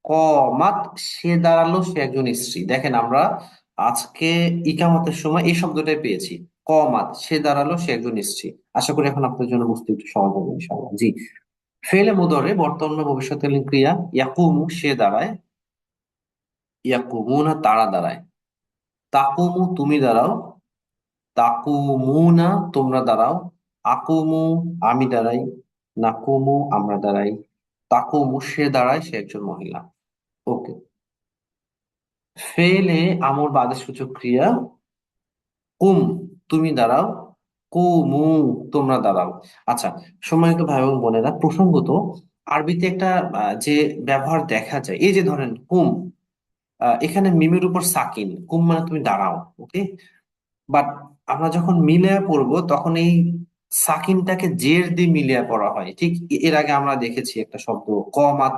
কমাত, সে দাঁড়ালো, সে একজন স্ত্রী। দেখেন, আমরা আজকে ইকামতের সময় এই শব্দটাই পেয়েছি। কমাত, সে দাঁড়ালো, সে একজন স্ত্রী। আশা করি এখন আপনার জন্য বুঝতে একটু সহজ হবে ইনশাআল্লাহ। জি, ফেলে মুদরে বর্তমান বা ভবিষ্যৎকালীন ক্রিয়া। ইয়াকুমু, সে দাঁড়ায়। ইয়াকুমুনা, তারা দাঁড়ায়। তাকুমু, তুমি দাঁড়াও। তাকুমুনা, তোমরা দাঁড়াও। আকুমু, আমি দাঁড়াই। নাকুমু, আমরা দাঁড়াই। তাকুমু, সে দাঁড়ায়, সে একজন মহিলা। ওকে। ফেলে আমর বা আদেশসূচক ক্রিয়া। কুম, তুমি দাঁড়াও। কুমু, তোমরা দাঁড়াও। আচ্ছা, সম্মানিত ভাই এবং বোনেরা, প্রসঙ্গত আরবিতে একটা যে ব্যবহার দেখা যায়, এই যে ধরেন কুম, এখানে মিমের উপর সাকিন, কুম মানে তুমি দাঁড়াও। ওকে, বাট আমরা যখন মিলিয়ে পড়বো তখন এই সাকিনটাকে জের দিয়ে মিলিয়ে পড়া হয়। ঠিক এর আগে আমরা দেখেছি একটা শব্দ কমাত।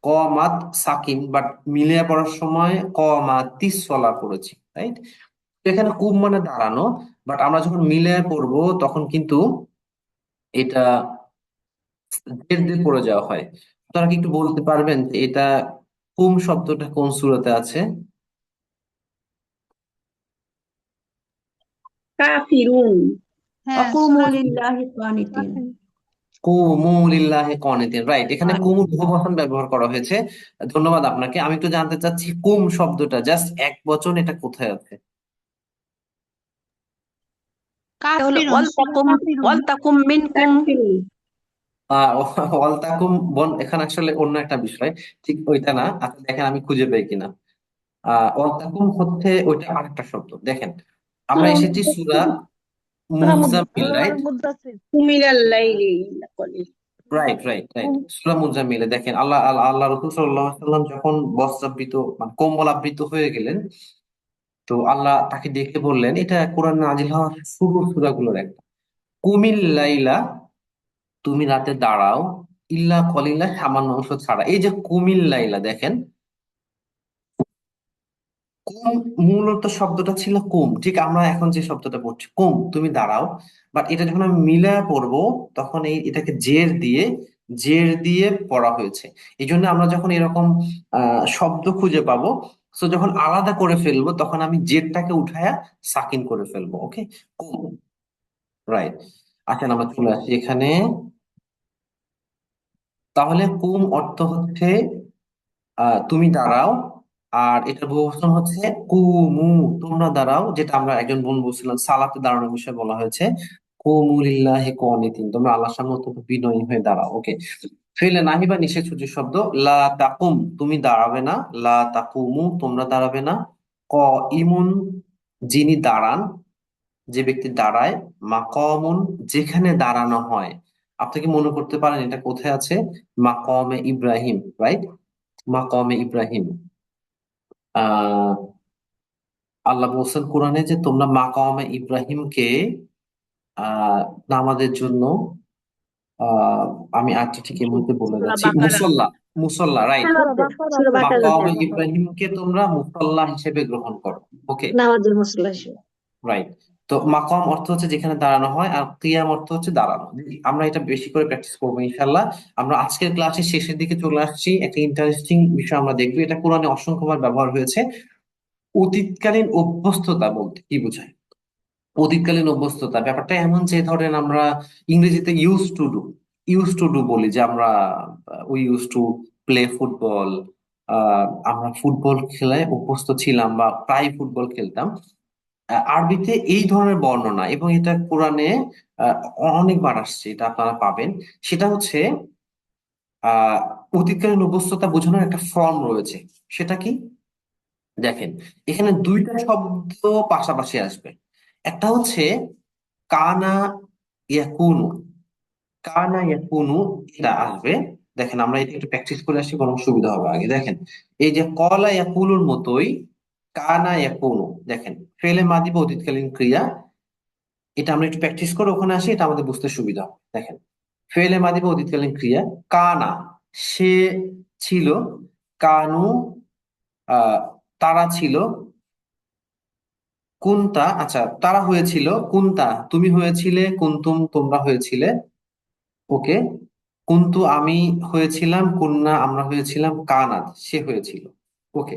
কমাত সাকিন, বাট মিলিয়ে পড়ার সময় কমাতিস সলা পড়েছি, রাইট? এখানে কুম মানে দাঁড়ানো, বাট আমরা যখন মিলিয়ে পড়বো তখন কিন্তু এটা জের দিয়ে পড়ে যাওয়া হয়। আপনারা কি একটু বলতে পারবেন যে এটা কুম শব্দটা কোন সূরাতে আছে? কাফিরুন হ্যাঁ, ওয়াকুমু লিল্লাহি কানিতিন। কুমু লিল্লাহি কনিতিন, রাইট। এখানে কুমুর বহুবচন ব্যবহার করা হয়েছে। ধন্যবাদ আপনাকে। আমি একটু জানতে চাচ্ছি, কুম শব্দটা জাস্ট এক বচন, এটা কোথায় আছে? এটা হলো কাফিরুন, সূরা কাফিরুন। ওয়ালতাকুম মিনকুম। ওয়ালতাকুম বন, এখানে আসলে অন্য একটা বিষয়, ঠিক ওইটা না। আচ্ছা দেখেন আমি খুঁজে পাই কিনা। ওয়ালতাকুম হচ্ছে ওইটা আরেকটা শব্দ। দেখেন, আমরা এসেছি সূরা মুজাম্মিল, রাইট? কুমিলাল লাইলি ইল্লা কলিল। Right, right, right. সূরা মুজাম্মিলে দেখেন, আল্লাহ রাসূল সাল্লাল্লাহু আলাইহি ওয়াসাল্লাম যখন বস্ত্রাবৃত মানে কম্বলাবৃত হয়ে গেলেন, তো আল্লাহ তাকে ডেকে বললেন, এটা কোরআন নাজিল হওয়া শুরুর সূরাগুলোর একটা, কুমিল লাইলা, তুমি রাতে দাঁড়াও। ইল্লা কলিলা, সামান্য অংশ ছাড়া। এই যে কুমিল লাইলা, দেখেন, কুম মূলত শব্দটা ছিল কুম, ঠিক আমরা এখন যে শব্দটা পড়ছি কুম, তুমি দাঁড়াও। বাট এটা যখন আমি মিলায়া পড়বো তখন এটাকে জের দিয়ে পড়া হয়েছে। এই জন্য আমরা যখন এরকম শব্দ খুঁজে পাবো, তো যখন আলাদা করে ফেলবো তখন আমি জেরটাকে উঠায়া সাকিন করে ফেলবো। ওকে, কুম, রাইট। আচ্ছা, আমরা চলে আসি এখানে। তাহলে কুম অর্থ হচ্ছে তুমি দাঁড়াও। আর এটার বহুবচন হচ্ছে কুমু, তোমরা দাঁড়াও, যেটা আমরা একজন বোন বলছিলাম সালাতে দাঁড়ানোর বিষয়ে বলা হয়েছে। কুমু লিল্লাহি কানিতিন, তোমরা আল্লাহর সামনে অত্যন্ত বিনয়ী হয়ে দাঁড়াও। ওকে। ফেলে নাহি বা নিষেধ সূচক শব্দ। লা তাকুম, তুমি দাঁড়াবে না। লা তাকুমু, তোমরা দাঁড়াবে না। ক ইমুন, যিনি দাঁড়ান, যে ব্যক্তি দাঁড়ায়। মাকামুন, যেখানে দাঁড়ানো হয়। আপনি কি মনে করতে পারেন এটা কোথায় আছে? মাকামে ইব্রাহিম, রাইট? মাকামে ইব্রাহিম। আহ আল্লাহ বলছেন কোরআনে যে তোমরা মাকামে ইব্রাহিমকে নামাজের জন্য, আহ আমি আজকে ঠিক এই মুহূর্তে বলে সূরা যাচ্ছি, বাকারা। মুসল্লা। মুসল্লা, রাইট। সূরা বাকারাতে মাকামে ইব্রাহিমকে তোমরা মুসল্লা হিসেবে গ্রহণ করো। ওকে, নামাজের মশলা হিসেবে। রাইট। তো মাকাম অর্থ হচ্ছে যেখানে দাঁড়ানো হয়, আর কিয়াম অর্থ হচ্ছে দাঁড়ানো। আমরা এটা বেশি করে প্র্যাকটিস করবো ইনশাল্লাহ। আমরা আজকের ক্লাসের শেষের দিকে চলে আসছি। একটা ইন্টারেস্টিং বিষয় আমরা দেখবো, এটা কোরআনে অসংখ্যবার ব্যবহার হয়েছে। অতীতকালীন অভ্যস্ততা বলতে কি বোঝায়? অতীতকালীন অভ্যস্ততা ব্যাপারটা এমন যে, ধরেন আমরা ইংরেজিতে ইউজ টু ডু বলি, যে আমরা we use to play football. আমরা ফুটবল খেলায় অভ্যস্ত ছিলাম বা প্রায় ফুটবল খেলতাম। আরবিতে এই ধরনের বর্ণনা, এবং এটা কোরআনে আহ, অনেকবার আসছে, এটা আপনারা পাবেন। সেটা হচ্ছে আহ অতীতকালীন অভ্যস্ততা বোঝানোর একটা ফর্ম রয়েছে। সেটা কি? দেখেন এখানে দুইটা শব্দ পাশাপাশি আসবে। একটা হচ্ছে কানা ইয়াকুনু, কানা ইয়াকুনু, এটা আসবে। দেখেন আমরা এটা একটু প্র্যাকটিস করে আসি, বরং সুবিধা হবে। আগে দেখেন এই যে কলা ইয়াকুলুর মতোই কানা ইয়াকুনু, দেখেন ফেলে মাদি বা অতীতকালীন ক্রিয়া, এটা আমরা একটু প্র্যাকটিস করে ওখানে আসি, এটা আমাদের বুঝতে সুবিধা হবে। দেখেন ফেলে মাদি বা অতীতকালীন ক্রিয়া, কানা সে ছিল, কানু আহ তারা ছিল, কুন্তা আচ্ছা তারা হয়েছিল, কুন্তা তুমি হয়েছিলে, কুন্তুম তোমরা হয়েছিলে, ওকে, কুন্তু আমি হয়েছিলাম, কুন্না আমরা হয়েছিলাম, কানাত সে হয়েছিল, ওকে।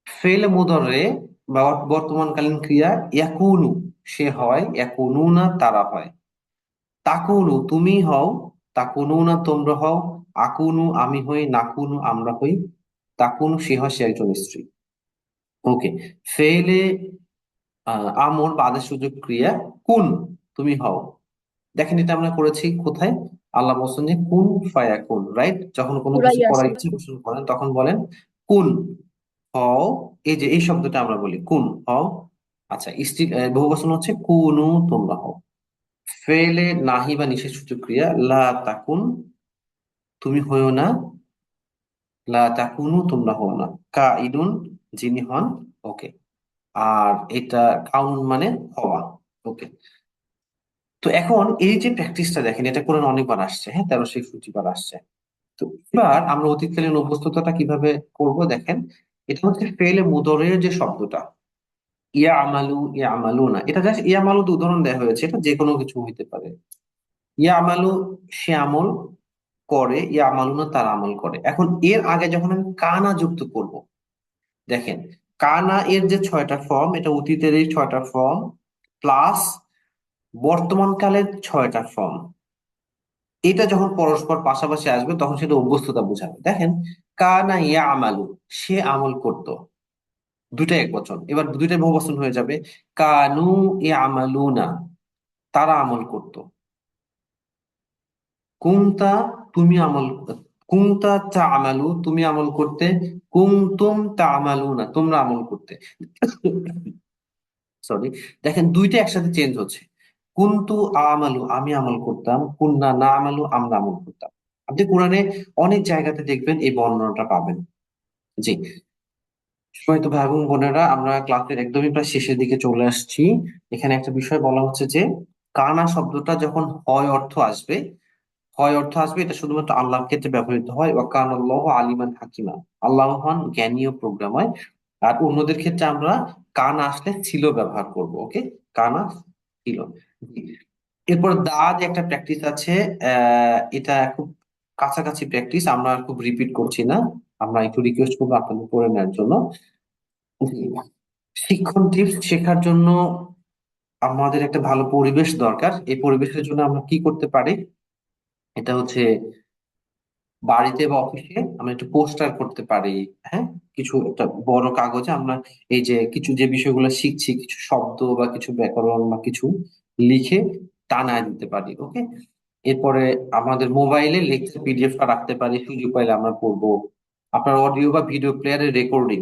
ফেল মুদরে বা বর্তমানকালীন ক্রিয়া ইয়াকুনু সে হয়, ইয়াকুনুনা তারা হয়, তাকুনু তুমি হও, তাকুনুনা তোমরা হও, আকুনু আমি হই, নাকুনু আমরা হই, তাকুনু সে হয়, সে একজন স্ত্রী, ওকে। ফেলে আমর বা আদেশ সূচক ক্রিয়া কুন তুমি হও। দেখেন এটা আমরা করেছি কোথায়? আল্লাহ বলছেন যে কুন ফায়াকুন, রাইট? যখন কোনো সূরা কিছু করার ইয়াসিন। ইচ্ছা পোষণ করেন তখন বলেন কুন হও। এই যে এই শব্দটা আমরা বলি কুন হও। আচ্ছা স্ত্রী বহুবচন হচ্ছে কুনু তোমরা হও। ফেলে নাহি বা নিষেধ সূচক ক্রিয়া লা তাকুন তুমি হইও না, লা তাকুনু তোমরা হও না, কাইদুন যিনি হন, ওকে। আর এটা কাউন মানে হওয়া, ওকে। তো এখন এই যে প্র্যাকটিসটা দেখেন, এটা কোরআন অনেকবার আসছে, হ্যাঁ 1361 বার আসছে। তো এবার আমরা অতীতকালীন অভ্যস্ততাটা কিভাবে করব দেখেন। এটা হচ্ছে ফেলে মুদরের যে শব্দটা ইয়া আমালু, ইয়া আমালু না, এটা জাস্ট ইয়া আমালু উদাহরণ দেওয়া হয়েছে, এটা যে কোনো কিছু হইতে পারে। ইয়া আমালু সে আমল করে, ইয়া আমালু না তারা আমল করে। এখন এর আগে যখন আমি কানা যুক্ত করব, দেখেন কানা এর যে 6টা ফর্ম, এটা অতীতের এই 6টা ফর্ম প্লাস বর্তমান কালের 6টা ফর্ম, এটা যখন পরস্পর পাশাপাশি আসবে তখন সেটা অভ্যস্ততা বোঝাবে। দেখেন কানা ইয়া আমালু সে আমল করত, দুইটা এক বচন, এবার দুইটা বহুবচন হয়ে যাবে। কানু ইয়া আমালুনা তারা আমল করত। কুনতা তুমি আমল, কুনতা তা আমালু তুমি আমল করতে, কুনতুম তা আমালুনা তোমরা আমল করতে। সরি, দেখেন দুইটা একসাথে চেঞ্জ হচ্ছে। কুনতু আমালু আমি আমল করতাম, কুন্না না আমালু আমরা আমল করতাম। আপনি কোরআনে অনেক জায়গাতে দেখবেন এই বর্ণনাটা পাবেন। জি, সম্মানিত ভাই এবং বোনেরা, আমরা ক্লাসের একদমই প্রায় শেষের দিকে চলে আসছি। এখানে একটা বিষয় বলা হচ্ছে যে কানা শব্দটা যখন হয় অর্থ আসবে, হয় অর্থ আসবে, এটা শুধুমাত্র আল্লাহর ক্ষেত্রে ব্যবহৃত হয়। ওয়া কানাল্লাহু আলিমান হাকিমা, আল্লাহ হন জ্ঞানী ও প্রজ্ঞাময়। আর অন্যদের ক্ষেত্রে আমরা কানা আসলে ছিল ব্যবহার করব, ওকে, কানা ছিল। জি। এরপর দা যে একটা প্র্যাকটিস আছে, এটা খুব কাছাকাছি প্র্যাকটিস, আমরা খুব রিপিট করছি না, আমরা একটু রিকোয়েস্ট করবো আপনাদের করে নেওয়ার জন্য। জি। শিক্ষণ টিপস শেখার জন্য আমাদের একটা ভালো পরিবেশ দরকার। এই পরিবেশের জন্য আমরা কি করতে পারি? এটা হচ্ছে বাড়িতে বা অফিসে আমরা একটু পোস্টার করতে পারি, হ্যাঁ, কিছু একটা বড় কাগজে আমরা এই যে কিছু যে বিষয়গুলো শিখছি, কিছু শব্দ বা কিছু ব্যাকরণ বা কিছু লিখে টানায় দিতে পারি, ওকে। এরপরে আমাদের মোবাইলে লেকচার পিডিএফটা রাখতে পারি, সুযোগ পাইলে আমরা পড়বো। আপনার অডিও বা ভিডিও প্লেয়ারে রেকর্ডিং,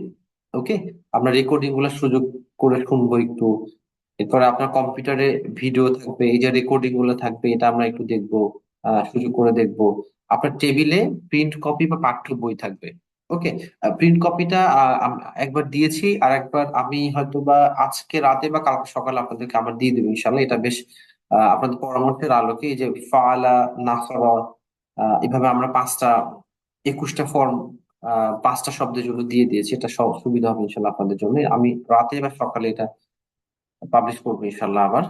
ওকে, আমরা রেকর্ডিং গুলো সুযোগ করে শুনবো একটু। এরপরে আপনার কম্পিউটারে ভিডিও থাকবে, এই যে রেকর্ডিং গুলো থাকবে, এটা আমরা একটু দেখবো, সুযোগ করে দেখবো। আপনার টেবিলে প্রিন্ট কপি বা পাঠ্য বই থাকবে, ওকে। প্রিন্ট কপিটা একবার দিয়েছি, আর একবার আমি হয়তো বা আজকে রাতে বা কালকে সকালে আপনাদেরকে আবার দিয়ে দেবো ইনশাল্লাহ। এটা বেশ আপনাদের পরামর্শের আলোকে এই যে ফালা, নাসরা, এভাবে আমরা 21টা ফর্ম 5টা শব্দের জন্য দিয়ে দিয়েছি। এটা সব সুবিধা হবে ইনশাল্লাহ আপনাদের জন্য। আমি রাতে বা সকালে এটা পাবলিশ করবো ইনশাল্লাহ আবার।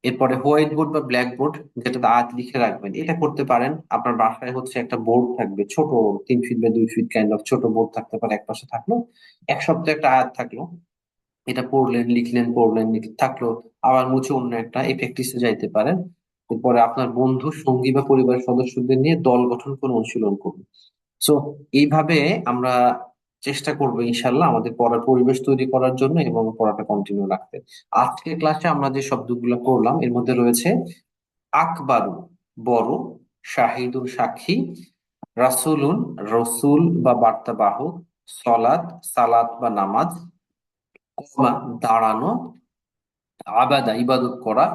এরপরে হোয়াইট বোর্ড বা ব্ল্যাক বোর্ড, যেটাতে আয়াত লিখে রাখবেন, এটা করতে পারেন। আপনার বাসায় হচ্ছে একটা বোর্ড থাকবে, ছোট 3 ফিট বা 2 ফিট কাইন্ড অফ ছোট বোর্ড থাকতে পারে, এক পাশে থাকলো, এক সপ্তাহে একটা আয়াত থাকলো, এটা পড়লেন লিখলেন, পড়লেন থাকলো, আবার মুছে অন্য একটা, এই প্র্যাকটিসে যাইতে পারেন। এরপরে আপনার বন্ধু সঙ্গী বা পরিবারের সদস্যদের নিয়ে দল গঠন করে অনুশীলন করুন। সো এইভাবে আমরা চেষ্টা করবো ইনশাল্লাহ আমাদের পড়ার পরিবেশ তৈরি করার জন্য এবং পড়াটা কন্টিনিউ রাখতে। আজকের ক্লাসে আমরা যে শব্দগুলো পড়লাম এর মধ্যে রয়েছে আকবারু বড়, শাহিদুন সাক্ষী, রাসূলুন রসুল বা বার্তাবাহক, সলাত, সালাত বা নামাজ, কমা দাঁড়ানো, আবাদা ইবাদত করা।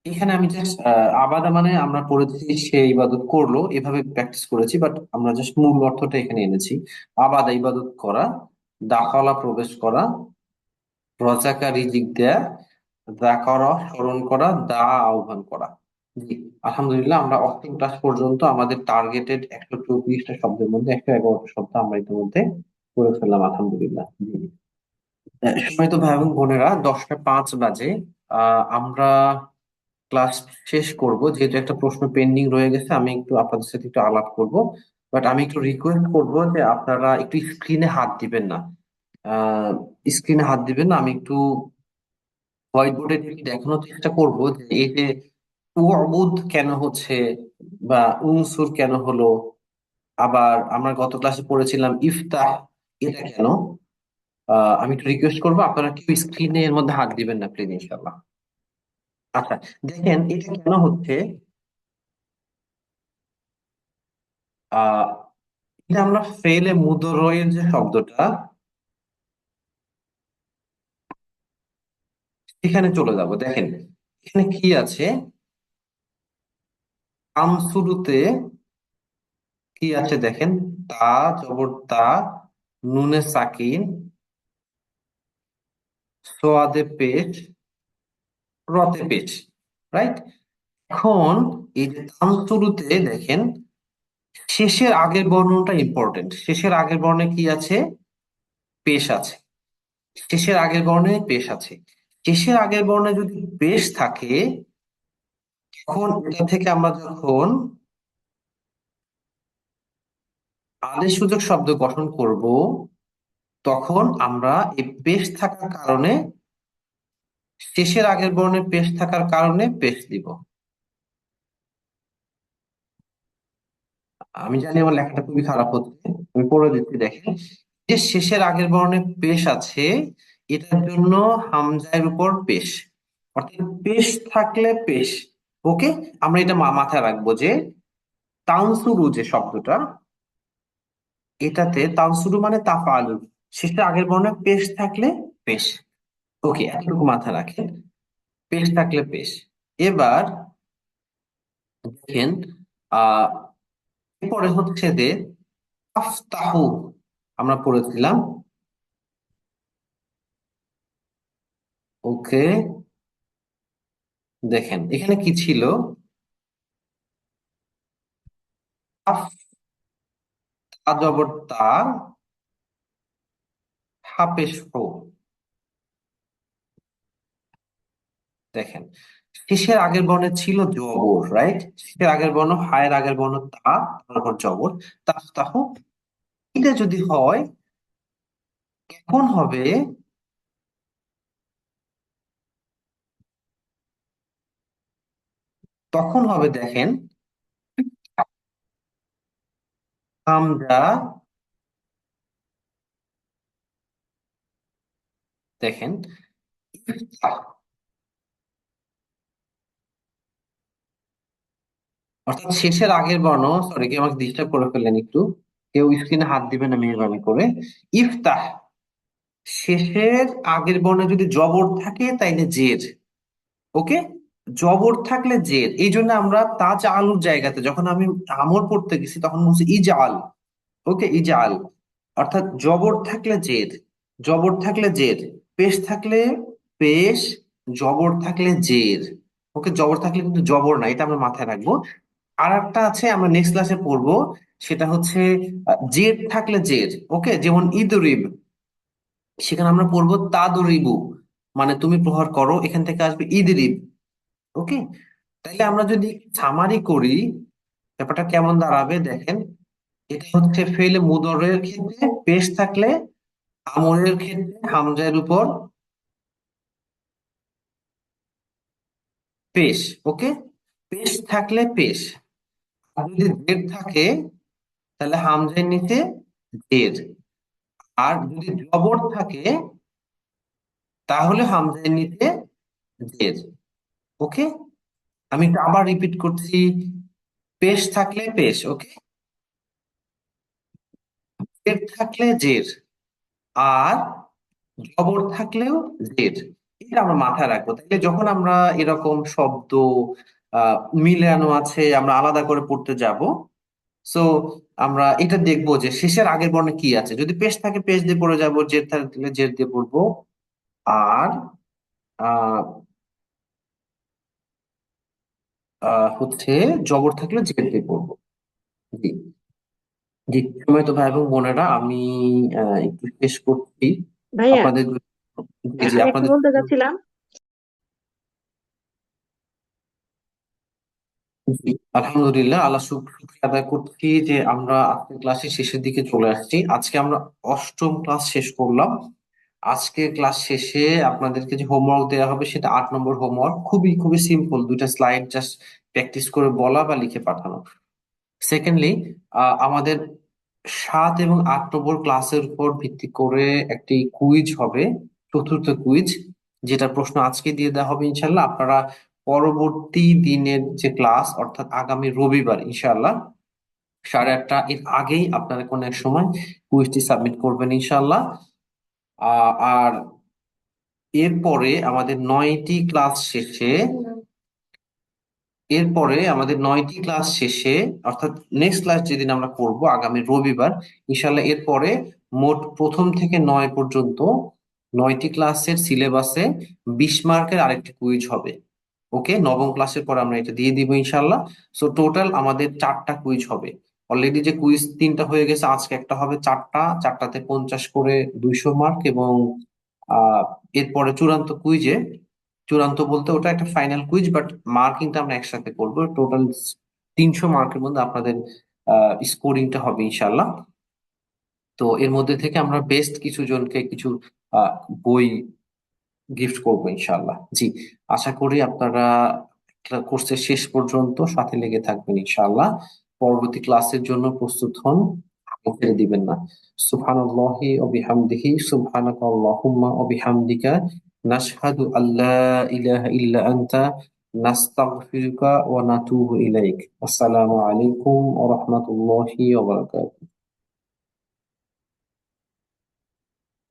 এখানে আমি জাস্ট আবাদা মানে আমরা পড়েছি সে ইবাদত করলো, এভাবে প্র্যাকটিস করেছি, বাট আমরা জাস্ট মূল অর্থটা এখানে এনেছি। আবাদা ইবাদত করা, দাখালা প্রবেশ করা, রজাকা রিজিক দেয়া, যাকরা স্মরণ করা, দা আহ্বান করা। জি, আলহামদুলিল্লাহ আমরা অষ্টম ক্লাস পর্যন্ত আমাদের টার্গেটেড 134টা শব্দের মধ্যে 111টা শব্দ আমরা ইতিমধ্যে করে ফেললাম, আলহামদুলিল্লাহ। জি। সম্মানিত ভাই এবং বোনেরা, 10টা 5 বাজে। আমরা ক্লাস শেষ করব, যেহেতু একটা প্রশ্ন পেন্ডিং রয়ে গেছে, আমি একটু আপনাদের সাথে একটু আলাপ করব, বাট আমি একটু রিকোয়েস্ট করব যে আপনারা একটু স্ক্রিনে হাত দিবেন না। স্ক্রিনে হাত দিবেন না, আমি একটু হোয়াইট বোর্ডে দেখানোর চেষ্টা করব যে এই যে উবুদ কেন হচ্ছে বা উনসুর কেন হলো, আবার আমরা গত ক্লাসে পড়েছিলাম ইফতাহ, এটা কেন। আমি একটু রিকোয়েস্ট করবো আপনারা কেউ স্ক্রিনে এর মধ্যে হাত দিবেন না প্লিজ, ইনশাল্লাহ। আচ্ছা, দেখেন এটা কেন হচ্ছে। আহ এটা আমরা ফেলে মুদরয়ের যে শব্দটা, এখানে চলে যাব। দেখেন এখানে কি আছে, শুরুতে কি আছে দেখেন, তা জবর তা, নুনে সাকিন, সোয়াদে পেশ, রতে পেশ, রাইট। এখন এই যে শুরুতে দেখেন শেষের আগের বর্ণটা ইম্পর্টেন্ট। শেষের আগের বর্ণে কি আছে, পেশ আছে। শেষের আগের বর্ণে পেশ আছে। শেষের আগের বর্ণে যদি পেশ থাকে, তখন এটা থেকে আমরা যখন আদেশসূচক শব্দ গঠন করব, তখন আমরা এই পেশ থাকার কারণে, শেষের আগের বর্ণে পেশ থাকার কারণে পেশ দিব। আমি জানি আমার লেখাটা খুবই খারাপ হচ্ছে, আমি পড়ে দিচ্ছি। দেখেন যে শেষের আগের বর্ণে পেশ আছে, এটার জন্য হামজার উপর পেশ, অর্থাৎ পেশ থাকলে পেশ। ওকে, আমরা এটা মাথায় রাখবো যে তানসুরু যে শব্দটা, এটাতে তানসুরু মানে তাফআলু, শেষের আগের বর্ণে পেশ থাকলে পেশ। ওকে, এতটুকু মাথায় রাখেন, পেশ থাকলে পেশ। এবার দেখেন আহ এরপরে হচ্ছে যে আফতাহু, আমরা পড়েছিলাম। ওকে, দেখেন এখানে কি ছিল, আফ, তা জবর তা, হাপেশ হো। দেখেন শেষের আগের বর্ণে ছিল জবর, রাইট। শেষের আগের বর্ণ, হায়ের আগের বর্ণ তা, তারপর জবর, তাফতাহু। এটা যদি হয় এখন হবে, তখন হবে দেখেন হামজা, দেখেন ইফতাহ। অর্থাৎ শেষের আগের বর্ণ, সরি কি আমাকে ডিস্টার্ব করে ফেললেন একটু, কেউ স্ক্রিনে হাত দিবেন না মেহরবানি করে। ইফতাহ, শেষের আগের বর্ণে যদি জবর থাকে তাইলে জের। ওকে, জবর থাকলে জের। এই জন্য আমরা তাজ আলুর জায়গাতে যখন আমি আমর পড়তে গেছি তখন বলছি ইজাল। ওকে, ইজাল, অর্থাৎ জবর থাকলে জের, জবর থাকলে জের, পেশ থাকলে পেশ, জবর থাকলে জের। ওকে, জবর থাকলে কিন্তু জবর না, এটা আমরা মাথায় রাখবো। আর একটা আছে, আমরা নেক্সট ক্লাসে পড়বো, সেটা হচ্ছে জের থাকলে জের। ওকে, যেমন ইদরিব, সেখানে আমরা পড়বো তাদরিবু, মানে তুমি প্রহার করো, এখান থেকে আসবে ইদরিব। ওকে, তাইলে আমরা যদি সামারি করি ব্যাপারটা কেমন দাঁড়াবে দেখেন। এটা হচ্ছে ফেলে মুদরের ক্ষেত্রে পেশ থাকলে, আমরের ক্ষেত্রে হামজার উপর পেশ। ওকে, পেশ থাকলে পেশ, আর যদি জের থাকে তাহলে হামজার নিচে জের, আর যদি জবর থাকে তাহলে হামজার নিচে জের। ওকে, আমি একটু আবার রিপিট করছি, পেশ থাকলে পেশ। ওকে, জের থাকলে জের, আর জবর থাকলেও জের। এটা আমরা মাথায় রাখবো। তাহলে যখন আমরা এরকম শব্দ মিলানো আছে আমরা আলাদা করে পড়তে যাব, সো আমরা এটা দেখবো যে শেষের আগের বর্ণে কি আছে। যদি পেশ থাকে পেশ দিয়ে পড়ে যাবো, জের থাকলে জের দিয়ে পড়বো, আর আহ হচ্ছে জবর থাকলে জের দিয়ে পড়বো। জি জি, তো ভাই এবং বোনেরা, আমি একটু শেষ করছি ভাইয়া, আপনাদের। জি জি, আমি একটা আপনাদের। বলতে চাচ্ছিলাম। জি, আলহামদুলিল্লাহ, আল্লাহ শুকরিয়া আদায় করছি যে আমরা আজকের ক্লাসের শেষের দিকে চলে আসছি। আজকে আমরা অষ্টম ক্লাস শেষ করলাম। আজকে ক্লাস শেষে আপনাদেরকে যে হোমওয়ার্ক দেওয়া হবে সেটা 8 নম্বর হোমওয়ার্ক। খুবই খুবই সিম্পল, 2টা স্লাইড জাস্ট প্র্যাকটিস করে বলা বা লিখে পাঠানো। সেকেন্ডলি, আমাদের 7 এবং 8 নম্বর ক্লাসের উপর ভিত্তি করে একটি কুইজ হবে, চতুর্থ কুইজ, যেটা প্রশ্ন আজকে দিয়ে দেওয়া হবে ইনশাল্লাহ। আপনারা পরবর্তী দিনের যে ক্লাস, অর্থাৎ আগামী রবিবার ইনশাল্লাহ 8:30 এর আগেই আপনারা কোনো এক সময় কুইজটি সাবমিট করবেন ইনশাল্লাহ। আর এরপরে আমাদের 9টি ক্লাস শেষে এরপরে আমাদের 9টি ক্লাস শেষে, অর্থাৎ নেক্সট ক্লাস যেদিন আমরা করব আগামী রবিবার ইনশাল্লাহ, এরপরে মোট প্রথম থেকে 9 পর্যন্ত 9টি ক্লাসের সিলেবাসে 20 মার্কের আরেকটি কুইজ হবে। ওকে, নবম ক্লাসের পর আমরা এটা দিয়ে দিব ইনশাল্লাহ। সো টোটাল আমাদের 4টা কুইজ হবে। অলরেডি যে কুইজ 3টা হয়ে গেছে, আজকে একটা হবে 4টা, 4টাতে 50 করে 200 মার্ক, এবং আহ এরপরে চূড়ান্ত কুইজে, চূড়ান্ত বলতে ওটা একটা ফাইনাল কুইজ, বাট মার্কিংটা আমরা একসাথে করবো। টোটাল 300 মার্কের মধ্যে আপনাদের স্কোরিংটা হবে ইনশাল্লাহ। তো এর মধ্যে থেকে আমরা বেস্ট কিছু জনকে কিছু আহ, বই গিফট করবো ইনশাল্লাহ। জি, আশা করি আপনারা কোর্সের শেষ পর্যন্ত সাথে লেগে থাকবেন ইনশাল্লাহ। পরবর্তী ক্লাসের জন্য প্রস্তুত হন, হাল ছেড়ে দিবেন না। সুবহানাল্লাহি ওয়া বিহামদিহি, সুবহানাকাল্লাহুম্মা ওয়া বিহামদিকা, নাশহাদু আল্লা ইলাহা ইল্লা আনতা, নাস্তাগফিরুকা ওয়া নাতুবু ইলাইক। আসসালামু আলাইকুম ওয়া রাহমাতুল্লাহি ওয়া বারাকাতুহু।